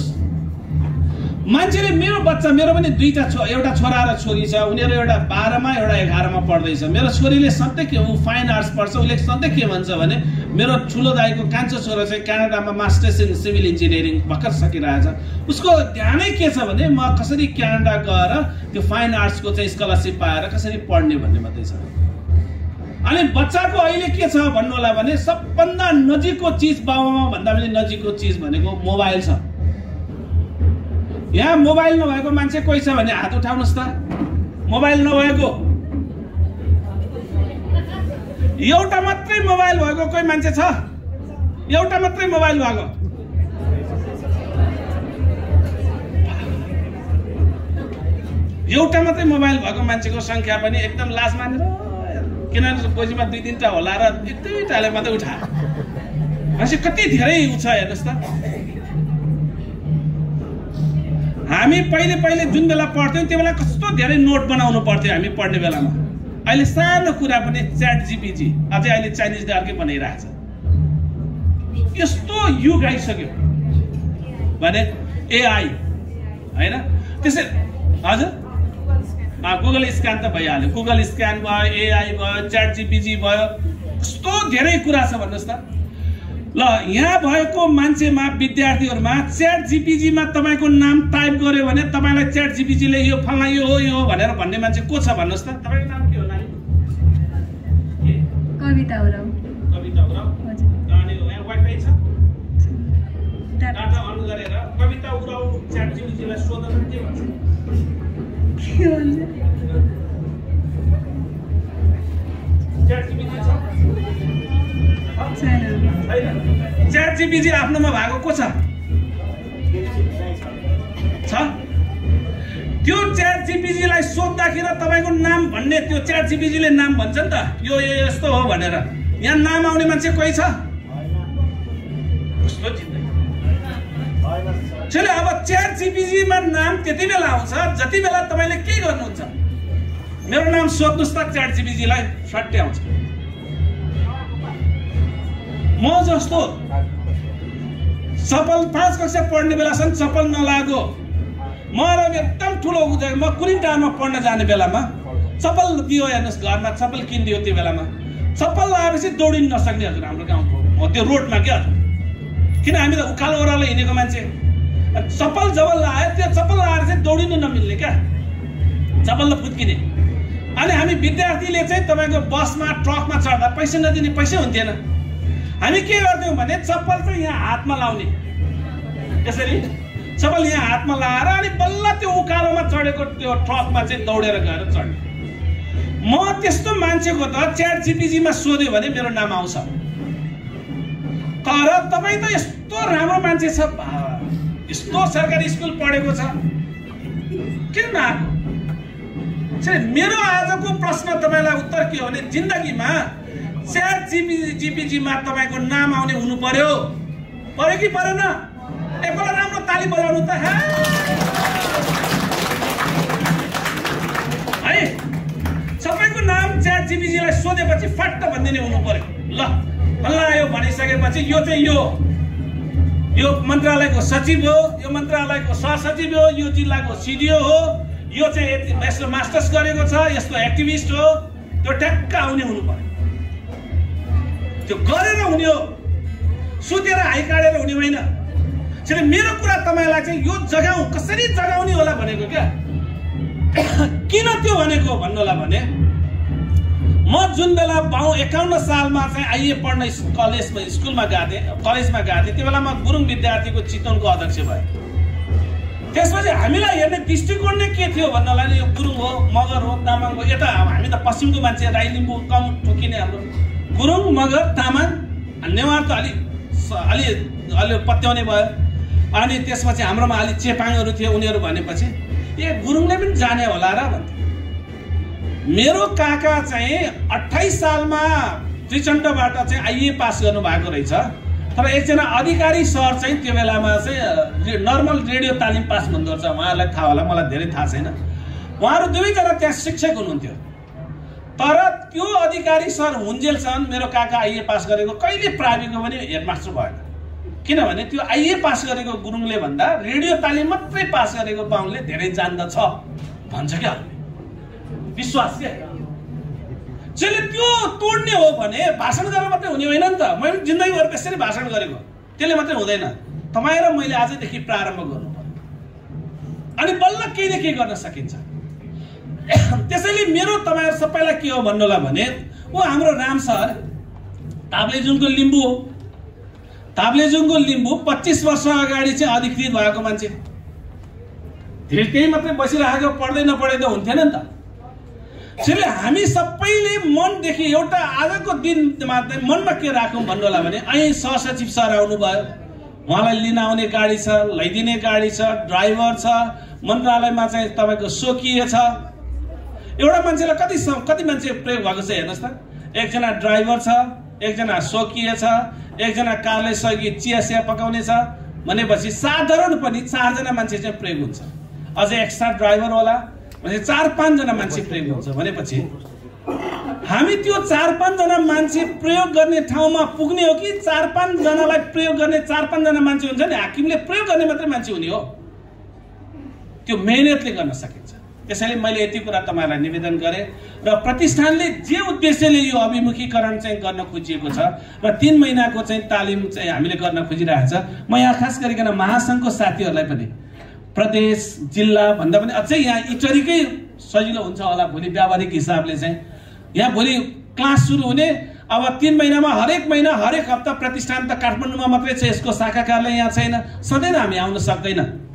मान्छेले मेरो बच्चा, मेरो पनि दुईटा एउटा छोरा र छोरी छ, उनीहरू एउटा 12 मा एउटा 11 मा पढ्दैछ। मेरो छोरीले सधैँ के ऊ फाइन आर्ट्स पढ्छ, उसले सधैँ के भन्छ भने मेरो ठुलो दाइको कान्छो छोरा चाहिँ क्यानाडामा मास्टर्स इन सिभिल इन्जिनियरिङ भर्खर सकिरहेछ, उसको ध्यानै के छ भने म कसरी क्यानाडा गएर त्यो फाइन आर्ट्सको चाहिँ स्कलरसिप पाएर कसरी पढ्ने भन्ने मात्रै छ। अनि बच्चाको अहिले के छ भन्नु होला भने सबभन्दा नजिकको चिज, बाबामा भन्दा पनि नजिकको चिज भनेको मोबाइल छ। यहाँ मोबाइल नभएको मान्छे कोही छ भने हात उठाउनुहोस् त। मोबाइल नभएको, एउटा मात्रै मोबाइल भएको कोही मान्छे छ? एउटा मात्रै मोबाइल भएको? एउटा मात्रै मोबाइल भएको मान्छेको संख्या पनि एकदम लाज मानेर, किनभने गोजीमा 2-3टा होला र एक-दुईटाले मात्रै उठाए। मान्छे कति धेरै उ छ हेर्नुहोस् त। हामी पहिले जुन बेला पढ्थ्यौँ त्यो बेला कस्तो धेरै नोट बनाउनु पर्थ्यो हामी पढ्ने बेलामा। अहिले सानो कुरा पनि च्याट जीपीटी, अझै अहिले चाइनिजले अर्कै बनाइरहेछ। यस्तो युग आइसक्यो भने एआई हैन, त्यसै हजुर गुगल स्क्यान त भइहाल्यो, गुगल स्क्यान भयो, एआई भयो, च्याट जीपीटी भयो, कस्तो धेरै कुरा छ भन्नुहोस् त। ल यहाँ भएको मान्छेमा, विद्यार्थीहरूमा च्याट जीपीटीमा तपाईँको नाम टाइप गर्यो भने तपाईँलाई च्याट जीपीटीले यो फल्ना यो हो भनेर भन्ने मान्छे को छ भन्नुहोस् त? तपाईँको नाम के हो नानी? कविता उराव। कविता उराव। हजुर। अनि यहाँ वाइफाई छ? डाटा अन गरेर कविता उराव च्याट जीपीटीलाई सोध्दा के भन्छ? के भन्छ? च्याट जीपीटी छ? च्याट जीपीटी आफ्नोमा भएको को छ? त्यो च्याट जीपीटीलाई सोध्दाखेरि तपाईँको नाम भन्ने त्यो च्याट जीपीटीले नाम भन्छ नि त, यो यस्तो हो भनेर। यहाँ नाम आउने मान्छे कोही छ? कस्तो चिन्दै चले। अब च्याट जीपीटीमा नाम त्यति बेला आउँछ जति बेला तपाईँले के गर्नुहुन्छ। मेरो नाम सोध्नुहोस् त च्याट जीपीटीलाई, सट्टै आउँछ। म जस्तो चप्पल 5 कक्षा पढ्ने बेलासम्म चप्पल नलागो, म एकदम ठुलो म कुनै टाइममा पढ्न जाने बेलामा चप्पल दियो, हेर्नुहोस् घरमा चप्पल किनिदियो। त्यो बेलामा चप्पल लगाएपछि दौडिन नसक्ने हजुर हाम्रो गाउँको त्यो रोडमा क्या, किन हामी त उकालो ओह्रालो हिँडेको मान्छे। चप्पल जब लगायो त्यो चप्पल लगाएर चाहिँ दौडिनु नमिल्ने क्या, चप्पल त फुत्किने। अनि हामी विद्यार्थीले चाहिँ तपाईँको बसमा ट्रकमा चढ्दा पैसा नदिने, पैसै हुन्थेन। हामी के गर्थ्यौँ भने चप्पल चाहिँ यहाँ हातमा लाउने, यसरी चप्पल यहाँ हातमा लगाएर अनि बल्ल त्यो उकालोमा चढेको त्यो ट्रकमा चाहिँ दौडेर गएर चढ्ने। म त्यस्तो मान्छेको त च्याट जीपीटीमा सोध्यो भने मेरो नाम आउँछ। तर तपाईँ त यस्तो राम्रो मान्छे छ, यस्तो सरकारी स्कुल पढेको छ, किन नआएको? मेरो आजको प्रश्न तपाईँलाई उत्तर के हो भने जिन्दगीमा च्याट जीपीटीमा तपाईँको नाम आउने हुनु पर्यो कि परेन? एकपल्ट राम्रो ताली बजाउनु त है। सबैको नाम च्याट जीपीटीलाई सोधेपछि फट्ट भनिदिने हुनु पर्यो। ल फल्ला आयो भनिसकेपछि यो चाहिँ यो मन्त्रालयको सचिव हो, यो मन्त्रालयको सहसचिव हो, यो जिल्लाको सिडिओ हो, यो चाहिँ यस्तो मास्टर्स गरेको छ, यस्तो एक्टिभिस्ट हो, त्यो ठ्याक्क आउने हुनु पर्यो। त्यो गरेर हुने हो, सुतेर हाइ काटेर हुने होइन। मेरो कुरा तपाईँलाई चाहिँ यो जगाउँ, कसरी जगाउने होला भनेको क्या। किन त्यो भनेको भन्नु होला भने म जुन बेला 52 सालमा चाहिँ आइए पढ्न स्कुलमा गएको थिएँ, कलेजमा गएको थिएँ, त्यो बेला म गुरुङ विद्यार्थीको चितवनको अध्यक्ष भएँ। त्यसपछि हामीलाई हेर्ने दृष्टिकोण नै के थियो भन्नलाई यो गुरुङ हो, मगर हो, तामाङ हो। यता हामी त पश्चिमको मान्छे, राई लिम्बू कम ठोकिने हाम्रो गुरुङ, मगर, तामाङ, नेवार त अलि पत्याउने भयो। अनि त्यसपछि हाम्रोमा अलि चेपाङहरू थियो, उनीहरू भनेपछि गुरुङले पनि जाने होला र भन्थे। मेरो काका चाहिँ 28 सालमा त्रिचण्डबाट चाहिँ आइए पास गर्नु भएको रहेछ। तर एकजना अधिकारी सर चाहिँ त्यो बेलामा चाहिँ नर्मल रेडियो तालिम पास हुनुहुँदो रहेछ, उहाँलाई थाहा होला, मलाई धेरै थाहा छैन। उहाँहरू दुवैजना त्यहाँ शिक्षक हुनुहुन्थ्यो। तर त्यो अधिकारी सर हुन्जेलसम्म मेरो काका आइए पास गरेको, कहिले प्राविको पनि हेडमास्टर भएन। किनभने त्यो आइए पास गरेको गुरुङले भन्दा रेडियो तालिम मात्रै पास गरेको बाहुनले धेरै जान्दछ भन्छ क्या विश्वास क्या। जसले त्यो तोड्ने हो भने भाषण गरेर मात्रै हुने होइन नि त। मैले जिन्दगीभर त्यसरी भाषण गरेको, त्यसले मात्रै हुँदैन। तपाईँ र मैले आजदेखि प्रारम्भ गर्नु पर्यो अनि बल्ल केही न केही गर्न सकिन्छ। त्यसैले मेरो तपाईँहरू सबैलाई के हो भन्नुलाई भने ऊ हाम्रो राम सर ताप्लेजुङको लिम्बू हो। ताप्लेजुङको लिम्बू 25 वर्ष अगाडि चाहिँ अधिकृत भएको मान्छे, त्यही मात्रै बसिरहेको पढ्दै नपढ्दै त हुन्थेन नि त। त्यसैले हामी सबैले मनदेखि एउटा आजको दिनमा मनमा के राखौँ भन्नुलाई भने અહીં सहसचिव सर आउनुभयो, उहाँलाई लिन आउने गाडी छ, ल्याइदिने गाडी छ, ड्राइभर छ, मन्त्रालयमा चाहिँ तपाईँको स्वकीय छ। एउटा मान्छेलाई कति मान्छे प्रयोग भएको छ हेर्नुहोस् त। एकजना ड्राइभर छ, एकजना स्वकीय छ, एकजना कार्यालय सहयोगी चिया पकाउने छ भनेपछि साधारण पनि 4 जना मान्छे चाहिँ प्रयोग हुन्छ। अझै एक्स्ट्रा ड्राइभर होला भने 4-5 जना मान्छे प्रयोग हुन्छ भनेपछि हामी त्यो 4-5 जना मान्छे प्रयोग गर्ने ठाउँमा पुग्ने हो कि 4-5 जनालाई प्रयोग गर्ने 4-5 जना मान्छे हुन्छ नि। हाकिमले प्रयोग गर्ने मात्रै मान्छे हुने हो, त्यो मेहनतले गर्न सकिन्छ। त्यसैले मैले यति कुरा तपाईहरुलाई निवेदन गरे र प्रतिष्ठानले जे उद्देश्यले यो अभिमुखीकरण चाहिँ गर्न खोजिएको छ र 3 महिनाको चाहिँ तालिम चाहिँ हामीले गर्न खोजिरहेको छ। म यहाँ खास गरिकन महासंघको साथीहरुलाई पनि प्रदेश जिल्ला भन्दा पनि अझै यहाँ इटरीकै सजिलो हुन्छ होला भोलि व्यावहारिक हिसाबले चाहिँ यहाँ भोलि क्लास सुरु हुने। अब 3 महिनामा हरेक महिना हरेक हप्ता प्रतिष्ठान त काठमाडौँमा मात्रै छ, यसको शाखा कार्यालय यहाँ छैन, सधैँ हामी आउन सक्दैन।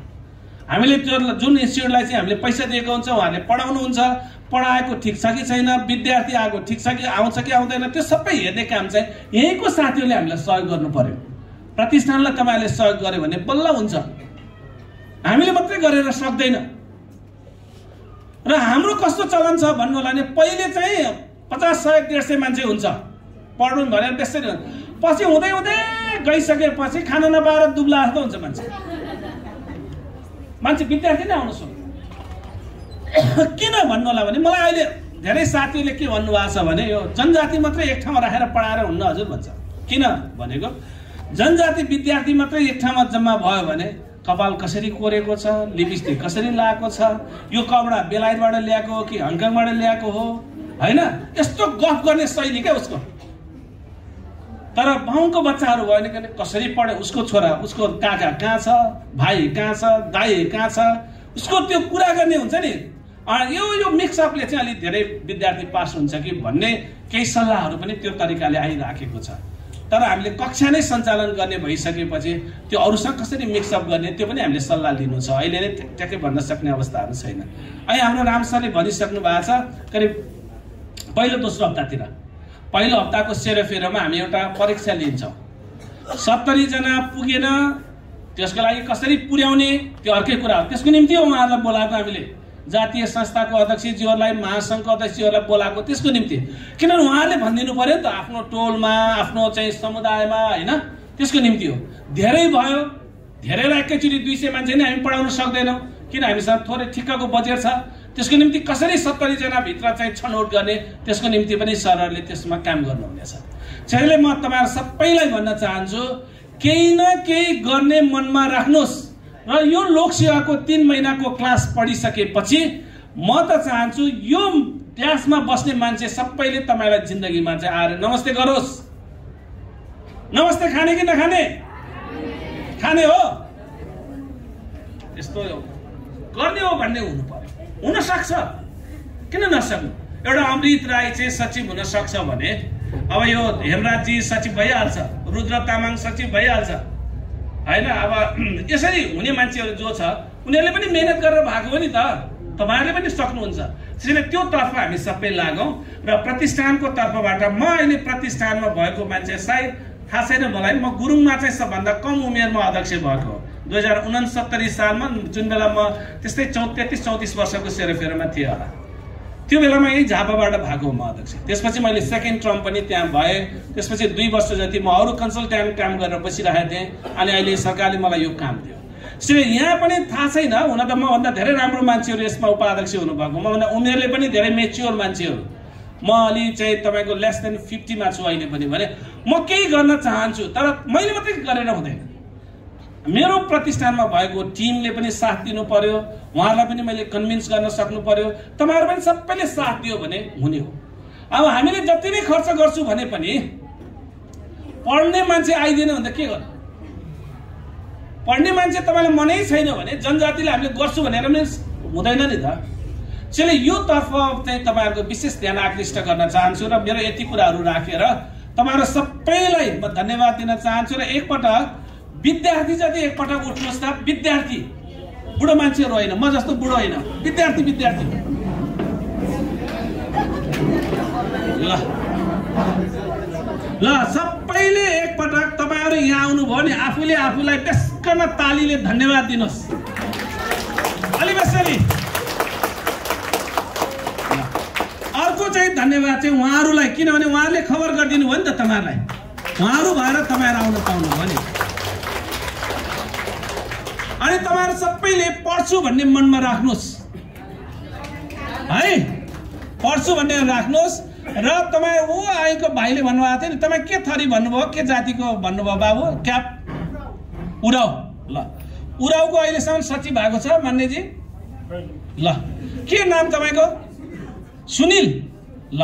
हामीले त्यो जुन इन्स्टिट्युटलाई चाहिँ हामीले पैसा दिएको हुन्छ उहाँहरूले पढाउनु हुन्छ, पढाएको ठिक छ कि छैन, विद्यार्थी आएको ठिक छ कि आउँछ कि आउँदैन, त्यो सबै हेर्ने काम चाहिँ यहीँको साथीहरूले हामीलाई सहयोग गर्नु पर्यो। प्रतिष्ठानलाई तपाईहरुले सहयोग गर्यो भने बल्ल हुन्छ, हामीले मात्रै गरेर सक्दैन। र हाम्रो कस्तो चलन छ भन्नुलाई नि पहिले चाहिँ 50, 100, 150 मान्छे हुन्छ पढ्नु भनेर त्यसरी, पछि हुँदै हुँदै गइसकेपछि खाना नपाएर दुब्ला जस्तो हुन्छ मान्छे विद्यार्थी नै आउनु सक्छ। किन भन्नुलाई भने मलाई अहिले धेरै साथीहरूले के भन्नुभएको छ भने यो जनजाति मात्रै एक ठाउँमा राखेर पढाएर हुन्न हजुर भन्छ। किन भनेको जनजाति विद्यार्थी मात्रै एक ठाउँमा जम्मा भयो भने कपाल कसरी कोरेको छ, लिपस्टिक कसरी लगाएको छ, यो कपडा बेलायतबाट ल्याएको हो कि हङकङबाट ल्याएको हो, हैन, यस्तो गफ गर्ने शैली क्या उसको। तर गाउँको बच्चाहरू भयो भने कसरी पढ्यो, उसको छोरा उसको काका कहाँ छ, भाइ कहाँ छ, दाइ कहाँ छ, उसको त्यो कुरा गर्ने हुन्छ नि। यो मिक्सअपले चाहिँ अलिक धेरै विद्यार्थी पास हुन्छ कि भन्ने केही सल्लाहहरू पनि त्यो तरिकाले आइराखेको छ। तर हामीले कक्षा नै सञ्चालन गर्ने भइसकेपछि त्यो अरूसँग कसरी मिक्सअप गर्ने त्यो पनि हामीले सल्लाह लिनु छ। अहिले नै ट्याक्कै भन्न सक्ने अवस्थाहरू छैन। अहिले हाम्रो राम सरले भनिसक्नु भएको छ करिब पहिलो दोस्रो हप्तातिर, पहिलो हप्ताको सेरोफेरोमा हामी एउटा परीक्षा लिन्छौँ। 70 जना पुगेन, त्यसको लागि कसरी पुर्याउने त्यो अर्कै कुरा हो। त्यसको निम्ति उहाँहरूलाई बोलाएको हामीले, जातीय संस्थाको अध्यक्षज्यूहरूलाई, महासंघको अध्यक्षज्यूहरूलाई बोलाएको त्यसको निम्ति। किनभने उहाँहरूले भनिदिनु पर्यो नि त आफ्नो टोलमा, आफ्नो चाहिँ समुदायमा, हैन, त्यसको निम्ति हो। धेरै भयो, धेरैलाई एकैचोटि 200 मान्छे नै हामी पढाउन सक्दैनौँ किन हामीसँग थोरै ठिक्कको बजेट छ। त्यसको निम्ति कसरी 70 जना भित्र चाहिँ छनौट गर्ने त्यसको निम्ति पनि सरहरूले त्यसमा काम गर्नुहुनेछ। त्यसैले म तपाईहरु सबैलाई भन्न चाहन्छु केही न केही गर्ने मनमा राख्नुस् र यो लोकसेवाको 3 महिनाको क्लास पढिसकेपछि म त चाहन्छु यो ड्यासमा बस्ने मान्छे सबैले तपाईलाई जिन्दगीमा चाहिँ आएर नमस्ते गरोस्। नमस्ते खाने कि नखाने? खाने हो, यस्तो गर्ने हो भन्ने हुनु पर्यो। हुन सक्छ, किन नसक्नु? एउटा अमृत राई चाहिँ सचिव हुन सक्छ भने अब यो हेमराजजी सचिव भइहाल्छ, रुद्र तामाङ सचिव भइहाल्छ, हैन। अब यसरी हुने मान्छेहरू जो छ उनीहरूले पनि मेहनत गरेर भएको हो नि त, तपाईहरुले पनि सक्नुहुन्छ। त्यसैले त्यो तर्फ हामी सबै लागौं र प्रतिष्ठानको तर्फबाट म अहिले प्रतिष्ठानमा भएको मान्छे सायद थाहा छैन मलाई, म गुरुङमा चाहिँ सबभन्दा कम उमेरमा अध्यक्ष भएको 2069 सालमा, जुन बेला म त्यस्तै 33-34 वर्षको सेरोफेरोमा थिएँ होला। त्यो बेलामा यही झापाबाट भएको म अध्यक्ष। त्यसपछि मैले सेकेन्ड टर्म पनि त्यहाँ भए। त्यसपछि 2 वर्ष जति म अरू कन्सल्ट्यान्ट काम गरेर बसिरहेको थिएँ अनि अहिले सरकारले मलाई यो काम दियो। त्यसैले यहाँ पनि थाहा छैन, हुन त मभन्दा धेरै राम्रो मान्छेहरू यसमा उपाध्यक्ष हुनुभएको, मभन्दा उमेरले पनि धेरै मेच्योर मान्छेहरू, म अलि चाहिँ तपाईँको लेस देन 50 मा छु अहिले पनि भने म केही गर्न चाहन्छु। तर मैले मात्रै गरेर हुँदैन, मेरो प्रतिष्ठानमा भएको टिमले पनि साथ दिनु पर्यो, उहाँहरूलाई पनि मैले कन्भिन्स गर्न सक्नु पर्यो, तपाईहरु पनि सबैले साथ दियो भने हुने हो। अब हामीले जति नै खर्च गर्छु भने पनि पढ्ने मान्छे आइदिएन भने के गर्नु? पढ्ने मान्छे तपाईलाई मनै छैन भने जनजातिले हामीले गर्छु भनेर पनि हुँदैन नि त। त्यसैले यो तर्फ चाहिँ तपाईहरुको विशेष ध्यान आकृष्ट गर्न चाहन्छु र मेरो यति कुराहरू राखेर तपाईहरु सबैलाई म धन्यवाद दिन चाहन्छु। र एकपटक विद्यार्थी जति एकपटक उठ्नुस् त। विद्यार्थी बुढो मान्छेहरु होइन, म जस्तो बुढो होइन, विद्यार्थी विद्यार्थी। ल सबैले एकपटक तपाईहरु यहाँ आउनुभयो नि आफूले आफूलाई बेस्कन तालीले धन्यवाद दिनुस्। अलि बेसरी अर्को चाहिँ धन्यवाद चाहिँ उहाँहरूलाई, किनभने उहाँहरूले खबर गरिदिनु भयो नि त तपाईहरुलाई, उहाँहरू भएर तपाईहरु आउन पाउनु भयो नि। अनि तपाईहरु सबैले पढ्छु भन्ने मनमा राख्नुस् है, पढ्छु भन्ने राख्नुस्। र तपाई ऊ आएको भाइले भन्नुभएको थियो नि, तपाई के थरी भन्नुभयो, के जातिको भन्नुभयो बाबु? क्याप उराव। ल उरावको अहिलेसम्म सचिव भएको छ मान्यजी। ल के नाम तपाईको? सुनिल। ल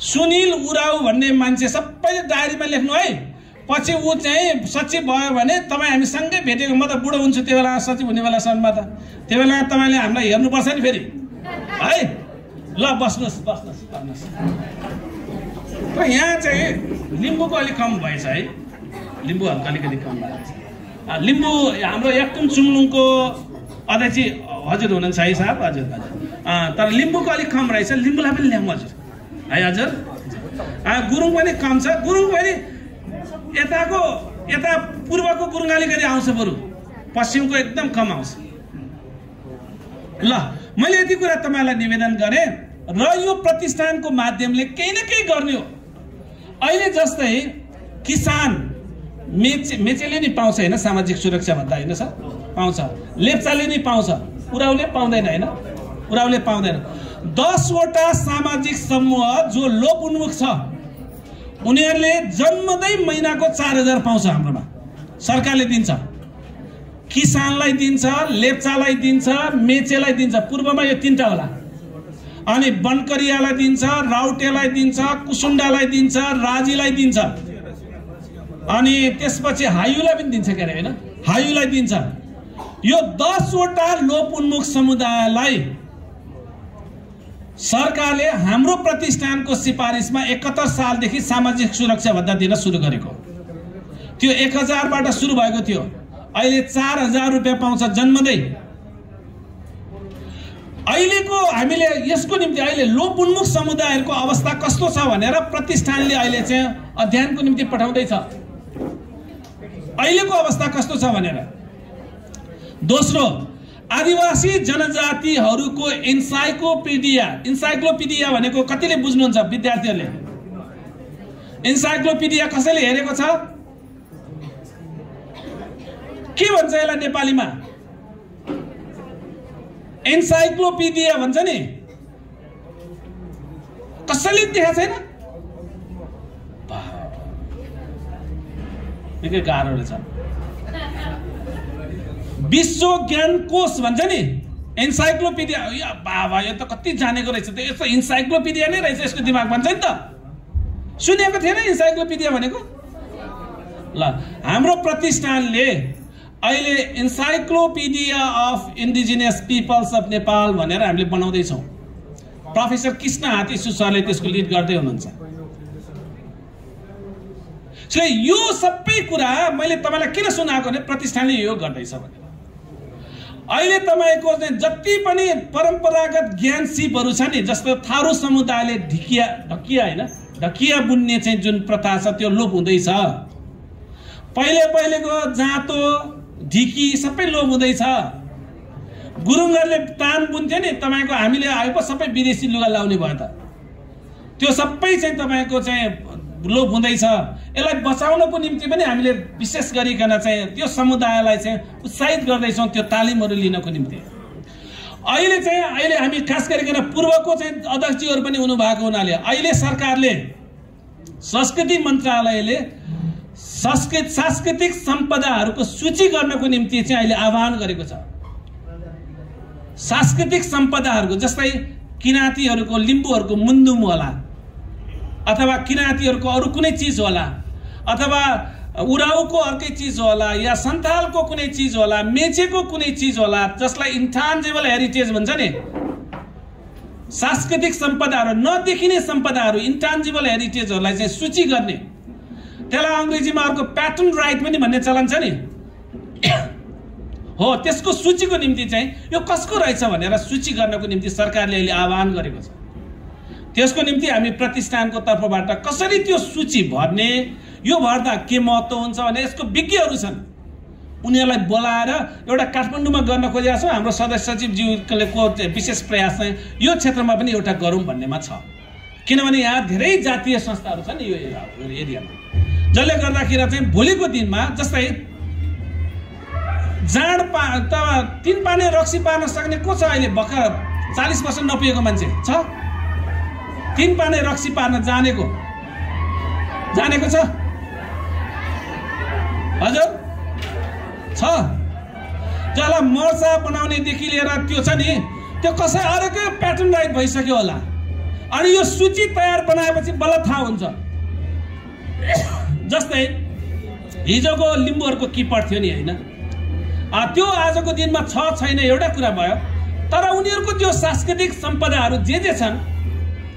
सुनिल उराव भन्ने मान्छे सबैले डायरीमा लेख्नु है। पछि ऊ चाहिँ सचिव भयो भने तपाईँ हामी सँगै भेटेको, म त बुढो हुन्छु त्यो बेला, सचिव हुने बेलासम्म त त्यो बेला तपाईँले हामीलाई हेर्नुपर्छ नि फेरि है। ल बस्नुहोस् बस्नुहोस् बस्नुहोस्। र यहाँ चाहिँ लिम्बूको अलिक कम भएछ है, लिम्बू हल्का अलिकति कम भएको छ। लिम्बू हाम्रो याक्तुङ चुङलुङको अध्यक्ष हजुर हुनुहुन्छ है साहब? हजुर हजुर। तर लिम्बूको अलिक कम रहेछ, लिम्बूलाई पनि ल्याउँ हजुर है। हजुर गुरुङ पनि कम छ, गुरुङ पनि यता पूर्वको गुरुङ अलिकति आउँछ, बरु पश्चिमको एकदम कम आउँछ। ल मैले यति कुरा तपाईलाई निवेदन गरेँ र यो प्रतिष्ठानको माध्यमले केही न केही गर्ने हो। अहिले जस्तै किसान मेचेले नि पाउँछ हैन, सामाजिक सुरक्षा भन्दा हैन सर, पाउँछ। लेप्चाले नि पाउँछ, उराउले पाउँदैन हैन, उराउले पाउँदैन। 10 वटा सामाजिक समूह जो लोप उन्मुख छ उनीहरूले जन्मदै महिनाको 4000 पाउँछ हाम्रोमा, सरकारले दिन्छ। किसानलाई दिन्छ, लेप्चालाई दिन्छ, मेचेलाई दिन्छ, पूर्वमा यो तीनटा होला। अनि बनकरियालाई दिन्छ, राउटेलाई दिन्छ, कुसुण्डालाई दिन्छ, राजीलाई दिन्छ, अनि त्यसपछि हायुलाई पनि दिन्छ के अरे हैन, हायुलाई दिन्छ। यो 10 वटा लोप उन्मुख समुदायलाई सरकारले हाम्रो प्रतिष्ठानको सिफारिसमा 71 सालदेखि सामाजिक सुरक्षा भत्ता दिन सुरु गरेको। त्यो 1000 बाट सुरु भएको थियो, अहिले 4000 रुपैयाँ पाउँछ जन्मदै। अहिलेको हामीले यसको निम्ति अहिले लोप उन्मुख समुदायहरूको अवस्था कस्तो छ भनेर प्रतिष्ठानले अहिले चाहिँ अध्ययनको निम्ति पठाउँदैछ, अहिलेको अवस्था कस्तो छ भनेर। दोस्रो, आदिवासी जनजातिहरूको इन्साइक्लोपिडिया, इन्साइक्लोपिडिया भनेको कतिले बुझ्नुहुन्छ विद्यार्थीहरूले? इन्साइक्लोपिडिया कसैले हेरेको छ? के भन्छ यसलाई नेपालीमा? इन्साइक्लोपिडिया भन्छ नि, कसैले देखेको छैन? निकै गाह्रो रहेछ। विश्व ज्ञान कोश भन्छ नि, इन्साइक्लोपिडिया। या बाबा यो त कति जानेको रहेछ, त्यो यस्तो इन्साइक्लोपिडिया नै रहेछ यसको दिमाग भन्छ नि त। सुनेको थिएन इन्साइक्लोपिडिया भनेको? ल हाम्रो प्रतिष्ठानले अहिले encyclopedia of indigenous peoples of Nepal भनेर हामीले बनाउँदैछौँ। प्रोफेसर कृष्ण हातीसु सरले त्यसको लिड गर्दै हुनुहुन्छ। यो सबै कुरा मैले तपाईलाई किन सुनाएको भने प्रतिष्ठानले यो गर्दैछ भने अहिले तपाईको जति पनि परम्परागत ज्ञान सिपहरू छ नि, जस्तो थारू समुदायले ढकिया हैन, ढकिया बुन्ने चाहिँ जुन प्रथा छ त्यो लोप हुँदैछ। पहिलेको जाँतो ढिकी सबै लोप हुँदैछ। गुरुङहरूले तान बुन्थे नि तपाईको, हामीले आएको सबै विदेशी लुगा लाउने भयो त, त्यो सबै चाहिँ तपाईको चाहिँ लोप हुँदैछ। यसलाई बचाउनको निम्ति पनि हामीले विशेष गरिकन चाहिँ त्यो समुदायलाई चाहिँ उत्साहित गर्दैछौँ त्यो तालिमहरू लिनको निम्ति। अहिले हामी खास गरिकन पूर्वको चाहिँ अध्यक्षजीहरू पनि हुनु भएको हुनाले अहिले सरकारले संस्कृति मन्त्रालयले सांस्कृतिक सम्पदाहरूको सूची गर्नको निम्ति चाहिँ अहिले आह्वान गरेको छ। सांस्कृतिक सम्पदाहरूको जस्तै किराँतीहरूको लिम्बूहरूको मुन्दुम होला, अथवा किराँतीहरूको अरू कुनै चिज होला, अथवा उरावको अर्कै चिज होला, या सन्थालको कुनै चिज होला, मेचेको कुनै चिज होला, जसलाई इन्टान्जिबल हेरिटेज भन्छ नि। सांस्कृतिक सम्पदाहरू, नदेखिने सम्पदाहरू, इन्टान्जिबल हेरिटेजहरूलाई चाहिँ सूची गर्ने, त्यसलाई अङ्ग्रेजीमा अर्को प्याटर्न राइट पनि भन्ने चलन छ नि हो। त्यसको सूचीको निम्ति चाहिँ यो कसको रहेछ भनेर सूची गर्नको निम्ति सरकारले अहिले आह्वान गरेको छ। त्यसको निम्ति हामी प्रतिष्ठानको तर्फबाट कसरी त्यो सूची भर्ने, यो भर्दा के महत्त्व हुन्छ भने यसको विज्ञहरू छन्, उनीहरूलाई बोलाएर एउटा काठमाडौँमा गर्न खोजेका छौँ। हाम्रो सदस्य सचिवज्यूले को विशेष प्रयास चाहिँ यो क्षेत्रमा पनि एउटा गरौँ भन्नेमा छ। किनभने यहाँ धेरै जातीय संस्थाहरू छन् यो एरियामा, जसले गर्दाखेरि चाहिँ भोलिको दिनमा जस्तै जाँड तीन पाने रक्सी पार्न सक्ने को छ अहिले? भर्खर 40 वर्ष नपिएको मान्छे छ? तीन पाने रक्सी पार्न जानेको छ? हजुर छ? जसलाई मर्चा बनाउनेदेखि लिएर त्यो छ नि, त्यो कसै अरूकै प्याटर्न राइट भइसक्यो होला। अनि यो सूची तयार बनाएपछि बल्ल थाहा हुन्छ। जस्तै हिजोको लिम्बूहरूको किपट थियो नि होइन, त्यो आजको दिनमा छैन एउटा कुरा भयो। तर उनीहरूको त्यो सांस्कृतिक सम्पदाहरू जे छन्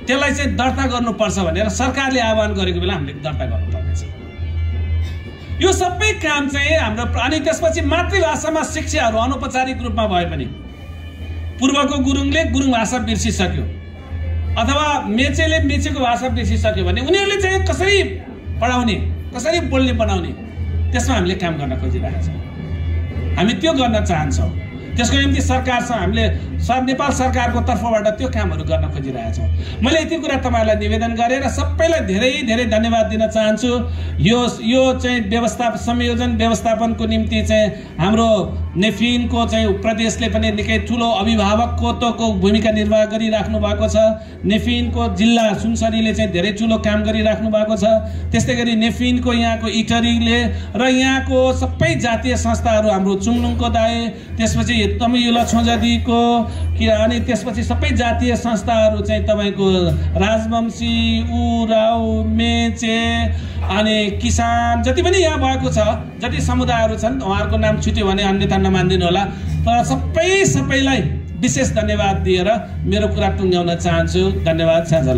त्यसलाई चाहिँ दर्ता गर्नुपर्छ भनेर सरकारले आह्वान गरेको बेला हामीले दर्ता गर्नुपर्नेछ। यो सबै काम चाहिँ हाम्रो। अनि त्यसपछि मातृभाषामा शिक्षाहरू अनौपचारिक रूपमा भए पनि पूर्वको गुरुङले गुरुङ भाषा बिर्सिसक्यो, अथवा मेचेले मेचेको भाषा बिर्सिसक्यो भने उनीहरूले चाहिँ कसरी पढाउने, कसरी बोल्ने बनाउने, त्यसमा हामीले काम गर्न खोजिरहेका छौँ। हामी त्यो गर्न चाहन्छौँ। त्यसको निम्ति सरकारसँग हामीले नेपाल सरकारको तर्फबाट त्यो कामहरू गर्न खोजिरहेका छौँ। मैले यति कुरा तपाईँहरूलाई निवेदन गरेर सबैलाई धेरै धेरै धन्यवाद दिन चाहन्छु। यो चाहिँ संयोजन व्यवस्थापनको निम्ति चाहिँ हाम्रो नेफिनको चाहिँ प्रदेशले पनि निकै ठुलो अभिभावकत्वको भूमिका निर्वाह गरिराख्नु भएको छ। नेफिनको जिल्ला सुनसरीले चाहिँ धेरै ठुलो काम गरिराख्नु भएको छ। त्यस्तै गरी नेफिनको यहाँको इटरीले र यहाँको सबै जातीय संस्थाहरू, हाम्रो चुङलुङको दाए, त्यसपछि तमियुला छोजादीको, अनि त्यसपछि सबै जातीय संस्थाहरू चाहिँ तपाईँको राजवंशी, उराव, मेचे, अनि किसान, जति पनि यहाँ भएको छ, जति समुदायहरू छन्, उहाँहरूको नाम छुट्यो भने अन्यथा नमानिदिनु होला। तर सबैलाई विशेष धन्यवाद दिएर मेरो कुरा टुङ्ग्याउन चाहन्छु। धन्यवाद। साझा